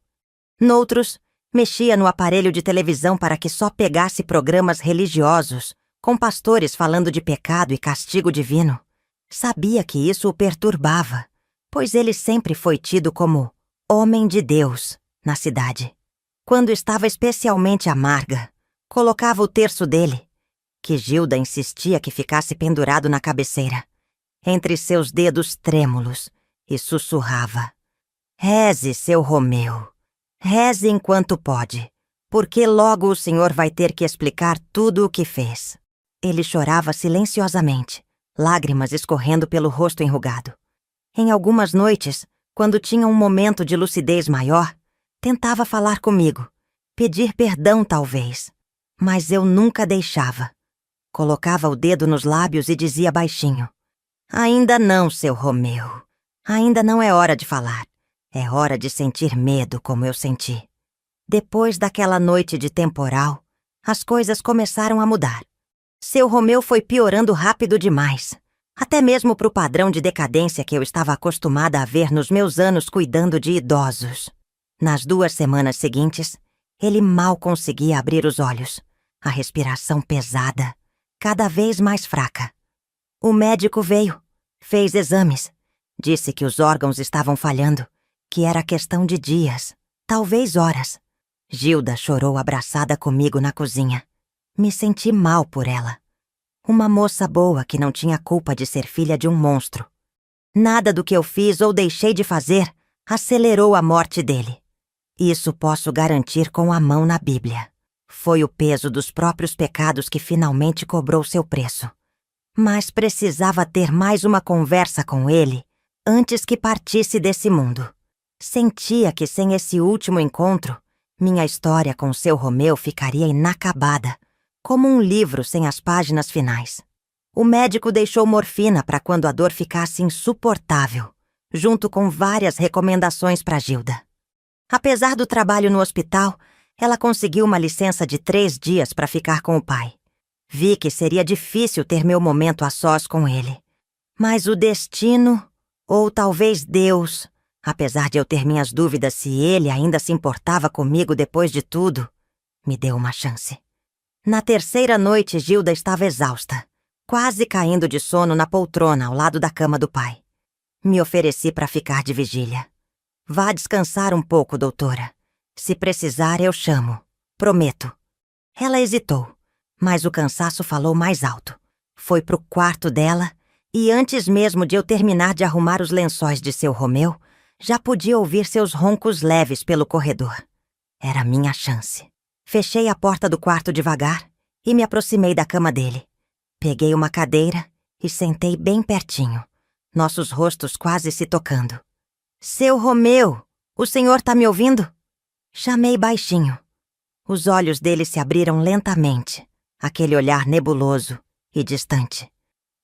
Noutros, mexia no aparelho de televisão para que só pegasse programas religiosos, com pastores falando de pecado e castigo divino. Sabia que isso o perturbava, pois ele sempre foi tido como homem de Deus na cidade. Quando estava especialmente amarga, colocava o terço dele, que Gilda insistia que ficasse pendurado na cabeceira, entre seus dedos trêmulos, e sussurrava: "Reze, seu Romeu, reze enquanto pode, porque logo o senhor vai ter que explicar tudo o que fez." Ele chorava silenciosamente, lágrimas escorrendo pelo rosto enrugado. Em algumas noites, quando tinha um momento de lucidez maior, tentava falar comigo, pedir perdão talvez, mas eu nunca deixava. Colocava o dedo nos lábios e dizia baixinho: "Ainda não, seu Romeu. Ainda não é hora de falar. É hora de sentir medo como eu senti." Depois daquela noite de temporal, as coisas começaram a mudar. Seu Romeu foi piorando rápido demais, até mesmo para o padrão de decadência que eu estava acostumada a ver nos meus anos cuidando de idosos. Nas 2 semanas seguintes, ele mal conseguia abrir os olhos, a respiração pesada, cada vez mais fraca. O médico veio, fez exames, disse que os órgãos estavam falhando, que era questão de dias, talvez horas. Gilda chorou abraçada comigo na cozinha. Me senti mal por ela. Uma moça boa que não tinha culpa de ser filha de um monstro. Nada do que eu fiz ou deixei de fazer acelerou a morte dele. Isso posso garantir com a mão na Bíblia. Foi o peso dos próprios pecados que finalmente cobrou seu preço. Mas precisava ter mais uma conversa com ele antes que partisse desse mundo. Sentia que sem esse último encontro, minha história com seu Romeu ficaria inacabada, como um livro sem as páginas finais. O médico deixou morfina para quando a dor ficasse insuportável, junto com várias recomendações para Gilda. Apesar do trabalho no hospital, ela conseguiu uma licença de 3 dias para ficar com o pai. Vi que seria difícil ter meu momento a sós com ele. Mas o destino, ou talvez Deus, apesar de eu ter minhas dúvidas se ele ainda se importava comigo depois de tudo, me deu uma chance. Na 3ª noite, Gilda estava exausta, quase caindo de sono na poltrona ao lado da cama do pai. Me ofereci para ficar de vigília. "Vá descansar um pouco, doutora. Se precisar, eu chamo. Prometo." Ela hesitou, mas o cansaço falou mais alto. Foi pro quarto dela e antes mesmo de eu terminar de arrumar os lençóis de seu Romeu, já podia ouvir seus roncos leves pelo corredor. Era minha chance. Fechei a porta do quarto devagar e me aproximei da cama dele. Peguei uma cadeira e sentei bem pertinho, nossos rostos quase se tocando. "Seu Romeu, o senhor tá me ouvindo?" Chamei baixinho. Os olhos dele se abriram lentamente, aquele olhar nebuloso e distante.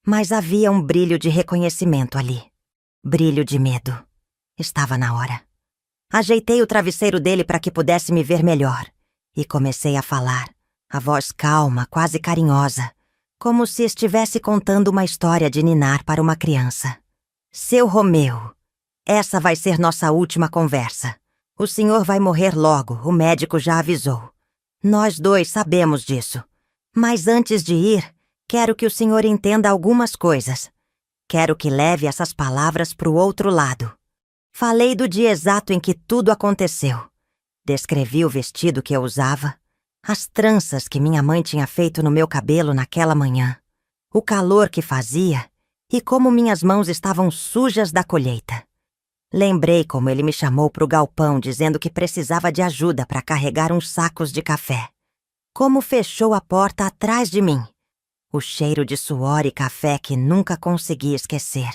Mas havia um brilho de reconhecimento ali. Brilho de medo. Estava na hora. Ajeitei o travesseiro dele para que pudesse me ver melhor e comecei a falar, a voz calma, quase carinhosa, como se estivesse contando uma história de ninar para uma criança. "Seu Romeu, essa vai ser nossa última conversa. O senhor vai morrer logo, o médico já avisou. Nós 2 sabemos disso. Mas antes de ir, quero que o senhor entenda algumas coisas. Quero que leve essas palavras para o outro lado." Falei do dia exato em que tudo aconteceu. Descrevi o vestido que eu usava, as tranças que minha mãe tinha feito no meu cabelo naquela manhã, o calor que fazia e como minhas mãos estavam sujas da colheita. Lembrei como ele me chamou para o galpão dizendo que precisava de ajuda para carregar uns sacos de café. Como fechou a porta atrás de mim. O cheiro de suor e café que nunca consegui esquecer.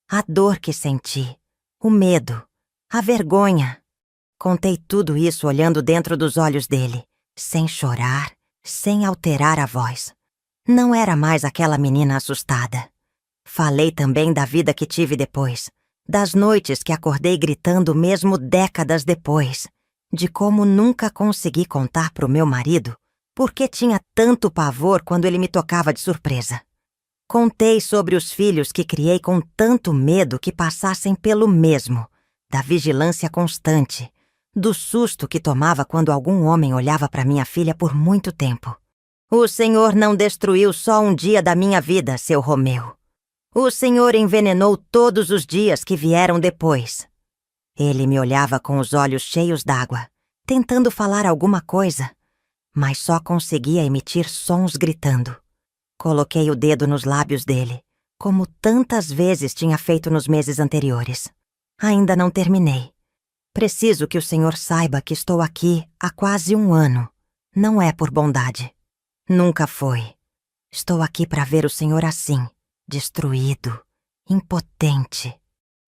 A dor que senti. O medo, a vergonha. Contei tudo isso olhando dentro dos olhos dele, sem chorar, sem alterar a voz. Não era mais aquela menina assustada. Falei também da vida que tive depois, das noites que acordei gritando mesmo décadas depois, de como nunca consegui contar pro meu marido por que tinha tanto pavor quando ele me tocava de surpresa. Contei sobre os filhos que criei com tanto medo que passassem pelo mesmo, da vigilância constante, do susto que tomava quando algum homem olhava para minha filha por muito tempo. O Senhor não destruiu só um dia da minha vida, seu Romeu. O Senhor envenenou todos os dias que vieram depois. Ele me olhava com os olhos cheios d'água, tentando falar alguma coisa, mas só conseguia emitir sons gritando. Coloquei o dedo nos lábios dele, como tantas vezes tinha feito nos meses anteriores. Ainda não terminei. Preciso que o Senhor saiba que estou aqui há quase 1 ano. Não é por bondade. Nunca foi. Estou aqui para ver o Senhor assim, destruído, impotente.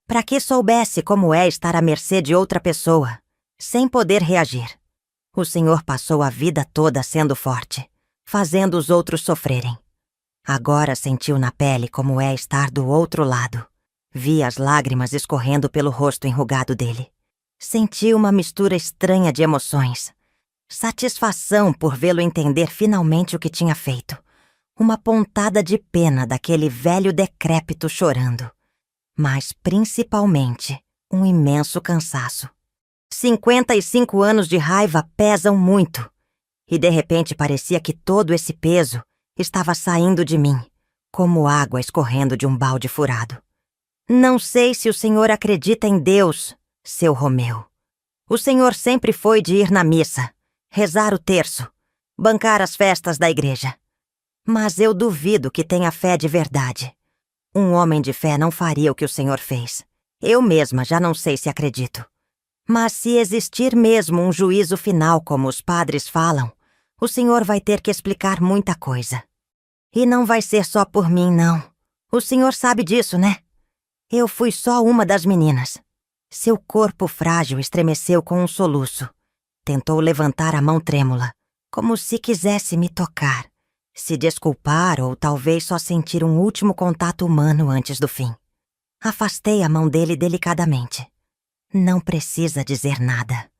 Para que soubesse como é estar à mercê de outra pessoa, sem poder reagir. O Senhor passou a vida toda sendo forte, fazendo os outros sofrerem. Agora sentiu na pele como é estar do outro lado. Vi as lágrimas escorrendo pelo rosto enrugado dele. Senti uma mistura estranha de emoções. Satisfação por vê-lo entender finalmente o que tinha feito. Uma pontada de pena daquele velho decrépito chorando. Mas, principalmente, um imenso cansaço. 55 anos de raiva pesam muito. E de repente parecia que todo esse peso estava saindo de mim, como água escorrendo de um balde furado. Não sei se o senhor acredita em Deus, seu Romeu. O senhor sempre foi de ir na missa, rezar o terço, bancar as festas da igreja. Mas eu duvido que tenha fé de verdade. Um homem de fé não faria o que o senhor fez. Eu mesma já não sei se acredito. Mas se existir mesmo um juízo final como os padres falam, o senhor vai ter que explicar muita coisa. E não vai ser só por mim, não. O senhor sabe disso, né? Eu fui só uma das meninas. Seu corpo frágil estremeceu com um soluço. Tentou levantar a mão trêmula, como se quisesse me tocar, se desculpar ou talvez só sentir um último contato humano antes do fim. Afastei a mão dele delicadamente. Não precisa dizer nada.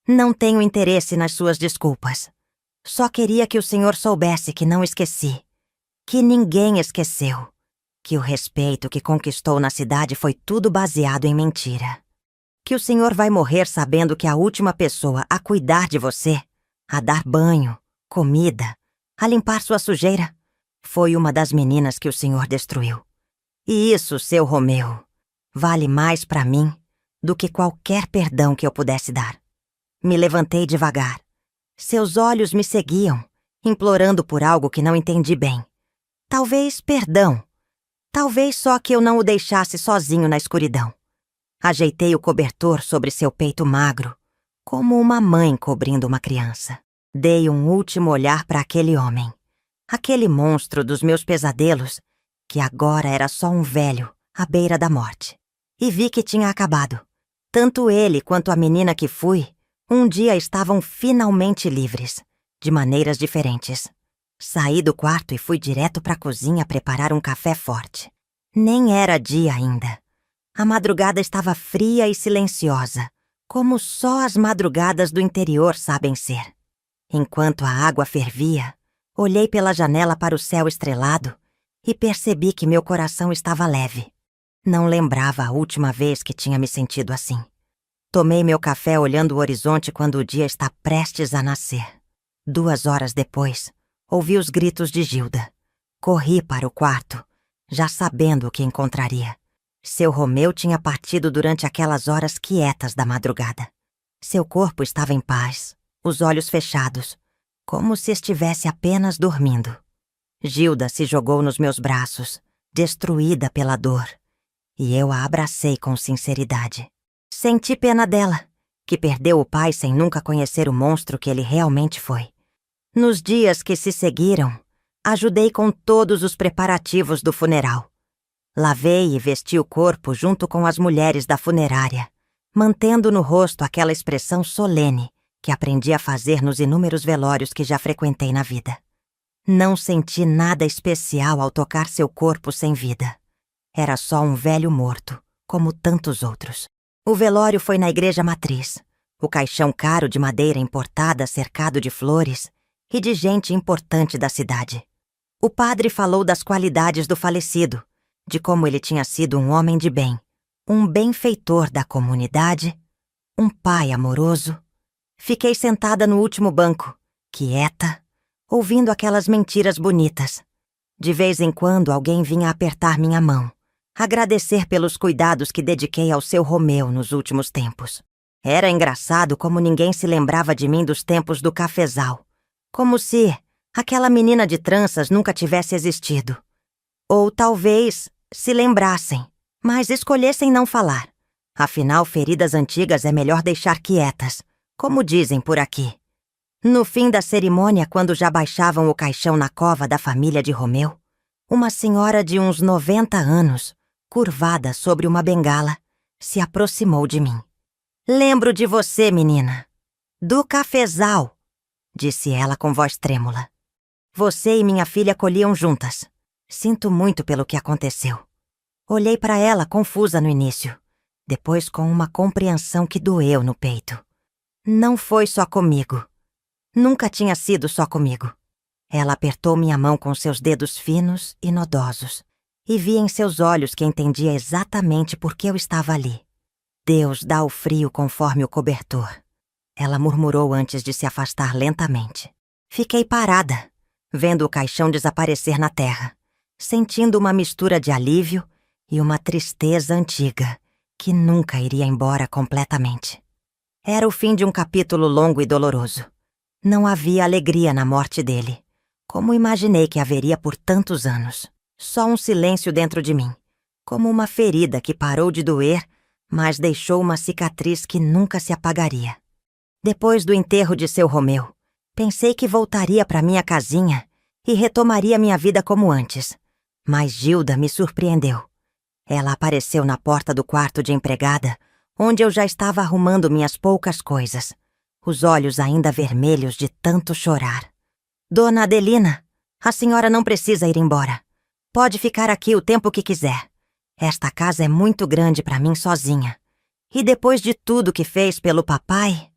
Não tenho interesse nas suas desculpas. Só queria que o senhor soubesse que não esqueci. Que ninguém esqueceu. Que o respeito que conquistou na cidade foi tudo baseado em mentira. Que o senhor vai morrer sabendo que a última pessoa a cuidar de você, a dar banho, comida, a limpar sua sujeira, foi uma das meninas que o senhor destruiu. E isso, seu Romeu, vale mais para mim do que qualquer perdão que eu pudesse dar. Me levantei devagar. Seus olhos me seguiam, implorando por algo que não entendi bem. Talvez perdão. Talvez só que eu não o deixasse sozinho na escuridão. Ajeitei o cobertor sobre seu peito magro, como uma mãe cobrindo uma criança. Dei um último olhar para aquele homem, aquele monstro dos meus pesadelos, que agora era só um velho à beira da morte. E vi que tinha acabado. Tanto ele quanto a menina que fui, um dia estavam finalmente livres, de maneiras diferentes. Saí do quarto e fui direto para a cozinha preparar um café forte. Nem era dia ainda. A madrugada estava fria e silenciosa, como só as madrugadas do interior sabem ser. Enquanto a água fervia, olhei pela janela para o céu estrelado e percebi que meu coração estava leve. Não lembrava a última vez que tinha me sentido assim. Tomei meu café olhando o horizonte quando o dia está prestes a nascer. 2 horas depois, ouvi os gritos de Gilda. Corri para o quarto, já sabendo o que encontraria. Seu Romeu tinha partido durante aquelas horas quietas da madrugada. Seu corpo estava em paz, os olhos fechados, como se estivesse apenas dormindo. Gilda se jogou nos meus braços, destruída pela dor, e eu a abracei com sinceridade. Senti pena dela, que perdeu o pai sem nunca conhecer o monstro que ele realmente foi. Nos dias que se seguiram, ajudei com todos os preparativos do funeral. Lavei e vesti o corpo junto com as mulheres da funerária, mantendo no rosto aquela expressão solene que aprendi a fazer nos inúmeros velórios que já frequentei na vida. Não senti nada especial ao tocar seu corpo sem vida. Era só um velho morto, como tantos outros. O velório foi na igreja matriz, o caixão caro de madeira importada cercado de flores e de gente importante da cidade. O padre falou das qualidades do falecido, de como ele tinha sido um homem de bem, um benfeitor da comunidade, um pai amoroso. Fiquei sentada no último banco, quieta, ouvindo aquelas mentiras bonitas. De vez em quando alguém vinha apertar minha mão, agradecer pelos cuidados que dediquei ao seu Romeu nos últimos tempos. Era engraçado como ninguém se lembrava de mim dos tempos do cafezal, como se aquela menina de tranças nunca tivesse existido. Ou talvez se lembrassem, mas escolhessem não falar. Afinal, feridas antigas é melhor deixar quietas, como dizem por aqui. No fim da cerimônia, quando já baixavam o caixão na cova da família de Romeu, uma senhora de uns 90 anos, curvada sobre uma bengala, se aproximou de mim. "Lembro de você, menina. Do cafezal", disse ela com voz trêmula. "Você e minha filha colhiam juntas. Sinto muito pelo que aconteceu." Olhei para ela confusa no início, depois com uma compreensão que doeu no peito. Não foi só comigo. Nunca tinha sido só comigo. Ela apertou minha mão com seus dedos finos e nodosos, e vi em seus olhos que entendia exatamente por que eu estava ali. "Deus dá o frio conforme o cobertor", ela murmurou antes de se afastar lentamente. Fiquei parada, vendo o caixão desaparecer na terra, sentindo uma mistura de alívio e uma tristeza antiga, que nunca iria embora completamente. Era o fim de um capítulo longo e doloroso. Não havia alegria na morte dele, como imaginei que haveria por tantos anos. Só um silêncio dentro de mim, como uma ferida que parou de doer, mas deixou uma cicatriz que nunca se apagaria. Depois do enterro de seu Romeu, pensei que voltaria para minha casinha e retomaria minha vida como antes. Mas Gilda me surpreendeu. Ela apareceu na porta do quarto de empregada, onde eu já estava arrumando minhas poucas coisas, os olhos ainda vermelhos de tanto chorar. "Dona Adelina, a senhora não precisa ir embora. Pode ficar aqui o tempo que quiser. Esta casa é muito grande para mim sozinha. E depois de tudo que fez pelo papai..."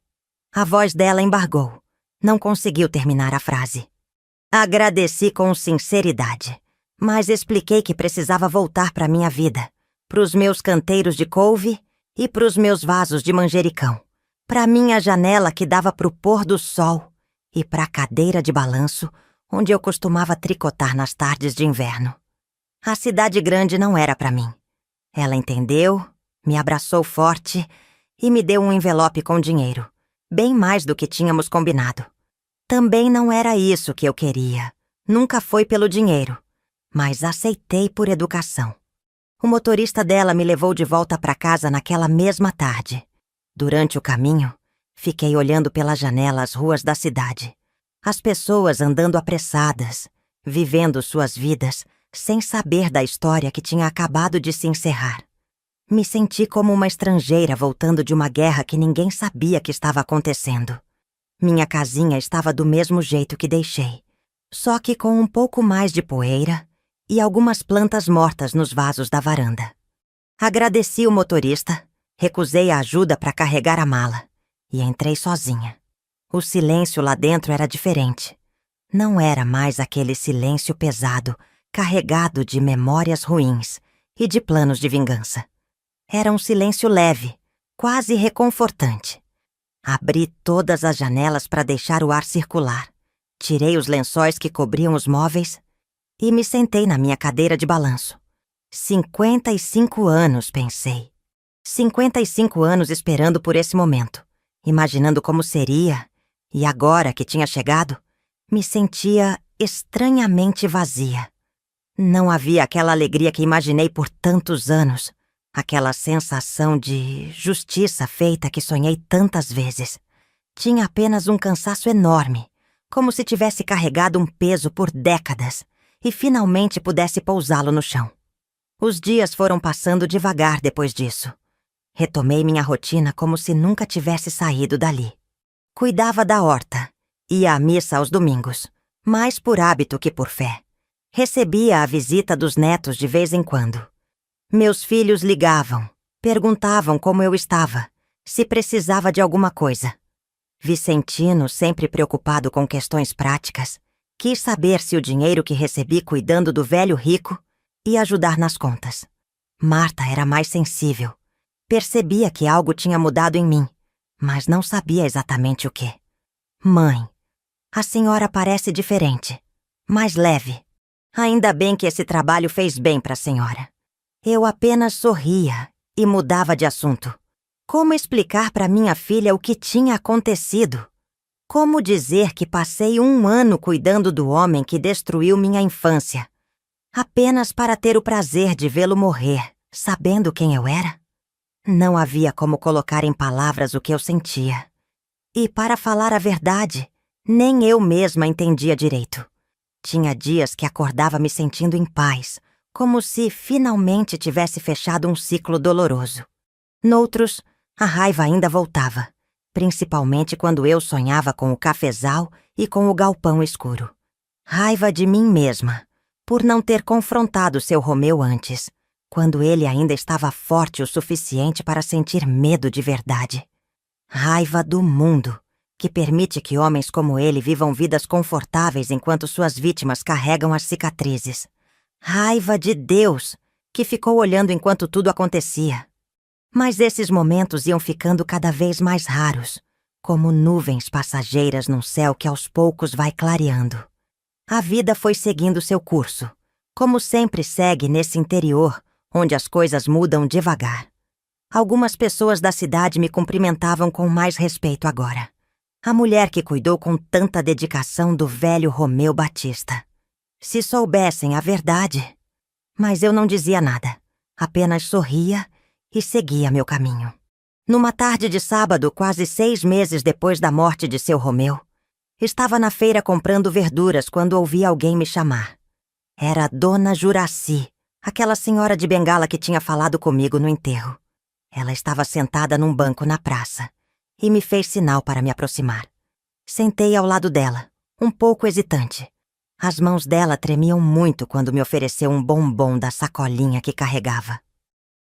A voz dela embargou. Não conseguiu terminar a frase. Agradeci com sinceridade, mas expliquei que precisava voltar para minha vida, para os meus canteiros de couve e para os meus vasos de manjericão, para minha janela que dava para o pôr do sol e para a cadeira de balanço onde eu costumava tricotar nas tardes de inverno. A cidade grande não era para mim. Ela entendeu, me abraçou forte e me deu um envelope com dinheiro, bem mais do que tínhamos combinado. Também não era isso que eu queria. Nunca foi pelo dinheiro, mas aceitei por educação. O motorista dela me levou de volta para casa naquela mesma tarde. Durante o caminho, fiquei olhando pela janela as ruas da cidade. As pessoas andando apressadas, vivendo suas vidas, sem saber da história que tinha acabado de se encerrar. Me senti como uma estrangeira voltando de uma guerra que ninguém sabia que estava acontecendo. Minha casinha estava do mesmo jeito que deixei, só que com um pouco mais de poeira e algumas plantas mortas nos vasos da varanda. Agradeci o motorista, recusei a ajuda para carregar a mala e entrei sozinha. O silêncio lá dentro era diferente. Não era mais aquele silêncio pesado, carregado de memórias ruins e de planos de vingança. Era um silêncio leve, quase reconfortante. Abri todas as janelas para deixar o ar circular. Tirei os lençóis que cobriam os móveis e me sentei na minha cadeira de balanço. 55 anos, pensei. 55 anos esperando por esse momento, imaginando como seria, e agora que tinha chegado, me sentia estranhamente vazia. Não havia aquela alegria que imaginei por tantos anos, aquela sensação de justiça feita que sonhei tantas vezes. Tinha apenas um cansaço enorme, como se tivesse carregado um peso por décadas e finalmente pudesse pousá-lo no chão. Os dias foram passando devagar depois disso. Retomei minha rotina como se nunca tivesse saído dali. Cuidava da horta, ia à missa aos domingos, mais por hábito que por fé. Recebia a visita dos netos de vez em quando. Meus filhos ligavam, perguntavam como eu estava, se precisava de alguma coisa. Vicentino, sempre preocupado com questões práticas, quis saber se o dinheiro que recebi cuidando do velho rico ia ajudar nas contas. Marta era mais sensível. Percebia que algo tinha mudado em mim, mas não sabia exatamente o que. Mãe, a senhora parece diferente, mais leve. Ainda bem que esse trabalho fez bem para a senhora. Eu apenas sorria e mudava de assunto. Como explicar para minha filha o que tinha acontecido? Como dizer que passei 1 ano cuidando do homem que destruiu minha infância, apenas para ter o prazer de vê-lo morrer, sabendo quem eu era? Não havia como colocar em palavras o que eu sentia. E, para falar a verdade, nem eu mesma entendia direito. Tinha dias que acordava me sentindo em paz, como se finalmente tivesse fechado um ciclo doloroso. Noutros, a raiva ainda voltava, principalmente quando eu sonhava com o cafezal e com o galpão escuro. Raiva de mim mesma, por não ter confrontado seu Romeu antes, quando ele ainda estava forte o suficiente para sentir medo de verdade. Raiva do mundo, que permite que homens como ele vivam vidas confortáveis enquanto suas vítimas carregam as cicatrizes. Raiva de Deus, que ficou olhando enquanto tudo acontecia. Mas esses momentos iam ficando cada vez mais raros, como nuvens passageiras num céu que aos poucos vai clareando. A vida foi seguindo seu curso, como sempre segue nesse interior, onde as coisas mudam devagar. Algumas pessoas da cidade me cumprimentavam com mais respeito agora. A mulher que cuidou com tanta dedicação do velho Romeu Batista. Se soubessem a verdade. Mas eu não dizia nada, apenas sorria e seguia meu caminho. Numa tarde de sábado, quase 6 meses depois da morte de seu Romeu, estava na feira comprando verduras quando ouvi alguém me chamar. Era a Dona Juraci, aquela senhora de bengala que tinha falado comigo no enterro. Ela estava sentada num banco na praça e me fez sinal para me aproximar. Sentei ao lado dela, um pouco hesitante. As mãos dela tremiam muito quando me ofereceu um bombom da sacolinha que carregava.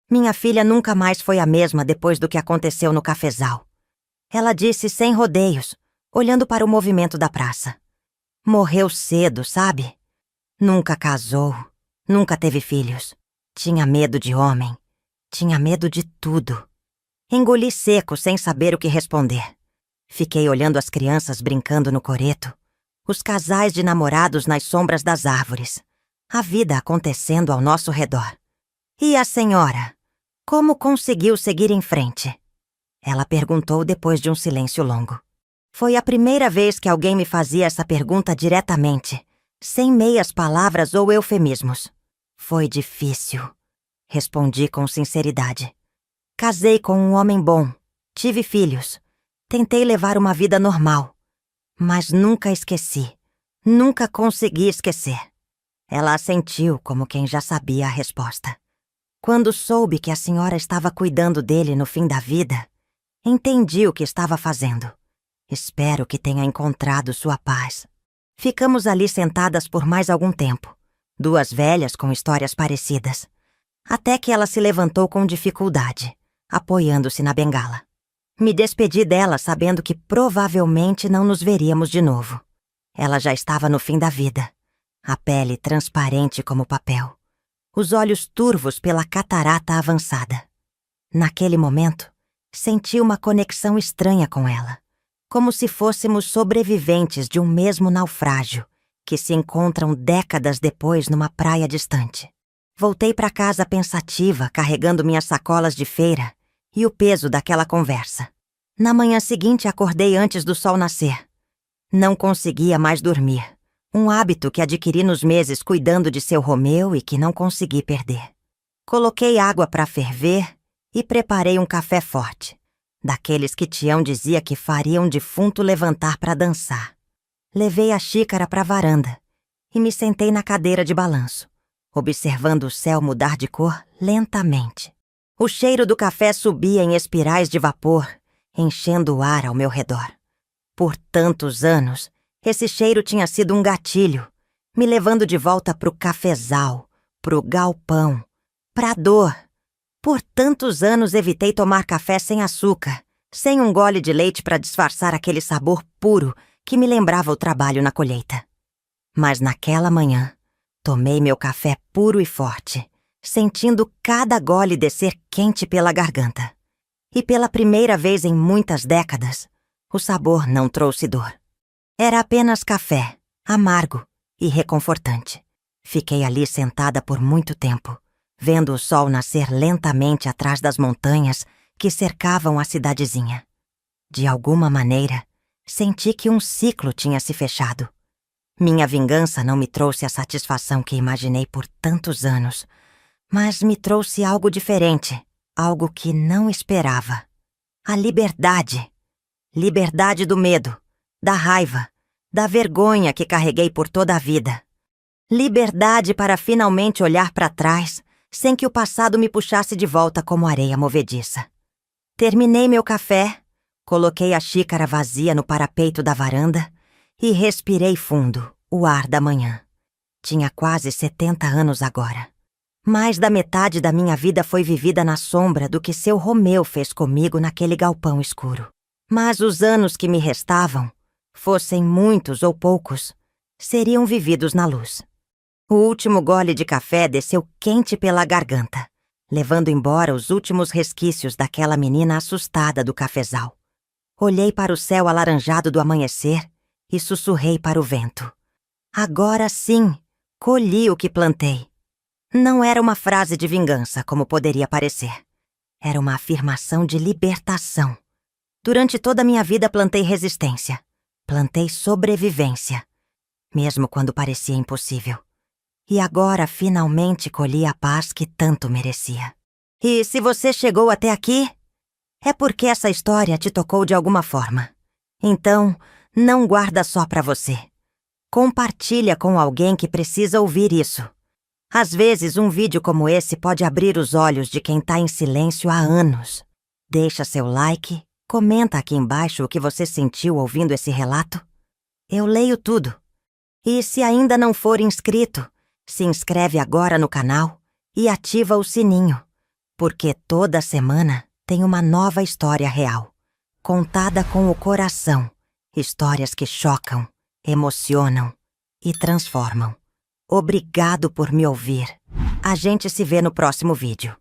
Minha filha nunca mais foi a mesma depois do que aconteceu no cafezal. Ela disse sem rodeios, olhando para o movimento da praça. Morreu cedo, sabe? Nunca casou, nunca teve filhos. Tinha medo de homem, tinha medo de tudo. Engoli seco sem saber o que responder. Fiquei olhando as crianças brincando no coreto, os casais de namorados nas sombras das árvores, a vida acontecendo ao nosso redor. E a senhora? Como conseguiu seguir em frente? Ela perguntou depois de um silêncio longo. Foi a primeira vez que alguém me fazia essa pergunta diretamente, sem meias palavras ou eufemismos. Foi difícil, respondi com sinceridade. Casei com um homem bom, tive filhos, tentei levar uma vida normal, mas nunca esqueci, nunca consegui esquecer. Ela assentiu como quem já sabia a resposta. Quando soube que a senhora estava cuidando dele no fim da vida, entendi o que estava fazendo. Espero que tenha encontrado sua paz. Ficamos ali sentadas por mais algum tempo, 2 velhas com histórias parecidas, até que ela se levantou com dificuldade, apoiando-se na bengala. Me despedi dela sabendo que provavelmente não nos veríamos de novo. Ela já estava no fim da vida, a pele transparente como papel, os olhos turvos pela catarata avançada. Naquele momento, senti uma conexão estranha com ela, como se fôssemos sobreviventes de um mesmo naufrágio que se encontram décadas depois numa praia distante. Voltei para casa pensativa, carregando minhas sacolas de feira e o peso daquela conversa. Na manhã seguinte, acordei antes do sol nascer. Não conseguia mais dormir, um hábito que adquiri nos meses cuidando de seu Romeu e que não consegui perder. Coloquei água para ferver e preparei um café forte, daqueles que Tião dizia que fariam defunto levantar para dançar. Levei a xícara para a varanda e me sentei na cadeira de balanço, observando o céu mudar de cor lentamente. O cheiro do café subia em espirais de vapor, enchendo o ar ao meu redor. Por tantos anos, esse cheiro tinha sido um gatilho, me levando de volta pro cafezal, pro galpão, pra dor. Por tantos anos evitei tomar café sem açúcar, sem um gole de leite para disfarçar aquele sabor puro que me lembrava o trabalho na colheita. Mas naquela manhã, tomei meu café puro e forte, sentindo cada gole descer quente pela garganta. E pela primeira vez em muitas décadas, o sabor não trouxe dor. Era apenas café, amargo e reconfortante. Fiquei ali sentada por muito tempo, vendo o sol nascer lentamente atrás das montanhas que cercavam a cidadezinha. De alguma maneira, senti que um ciclo tinha se fechado. Minha vingança não me trouxe a satisfação que imaginei por tantos anos, mas me trouxe algo diferente, algo que não esperava. A liberdade. Liberdade do medo, da raiva, da vergonha que carreguei por toda a vida. Liberdade para finalmente olhar para trás, sem que o passado me puxasse de volta como areia movediça. Terminei meu café, coloquei a xícara vazia no parapeito da varanda e respirei fundo o ar da manhã. Tinha quase 70 anos agora. Mais da metade da minha vida foi vivida na sombra do que seu Romeu fez comigo naquele galpão escuro. Mas os anos que me restavam, fossem muitos ou poucos, seriam vividos na luz. O último gole de café desceu quente pela garganta, levando embora os últimos resquícios daquela menina assustada do cafezal. Olhei para o céu alaranjado do amanhecer e sussurrei para o vento. Agora sim, colhi o que plantei. Não era uma frase de vingança, como poderia parecer. Era uma afirmação de libertação. Durante toda a minha vida plantei resistência. Plantei sobrevivência. Mesmo quando parecia impossível. E agora finalmente colhi a paz que tanto merecia. E se você chegou até aqui, é porque essa história te tocou de alguma forma. Então, não guarda só pra você. Compartilha com alguém que precisa ouvir isso. Às vezes, um vídeo como esse pode abrir os olhos de quem tá em silêncio há anos. Deixa seu like, comenta aqui embaixo o que você sentiu ouvindo esse relato. Eu leio tudo. E se ainda não for inscrito, se inscreve agora no canal e ativa o sininho, porque toda semana tem uma nova história real, contada com o coração, histórias que chocam, emocionam e transformam. Obrigado por me ouvir. A gente se vê no próximo vídeo.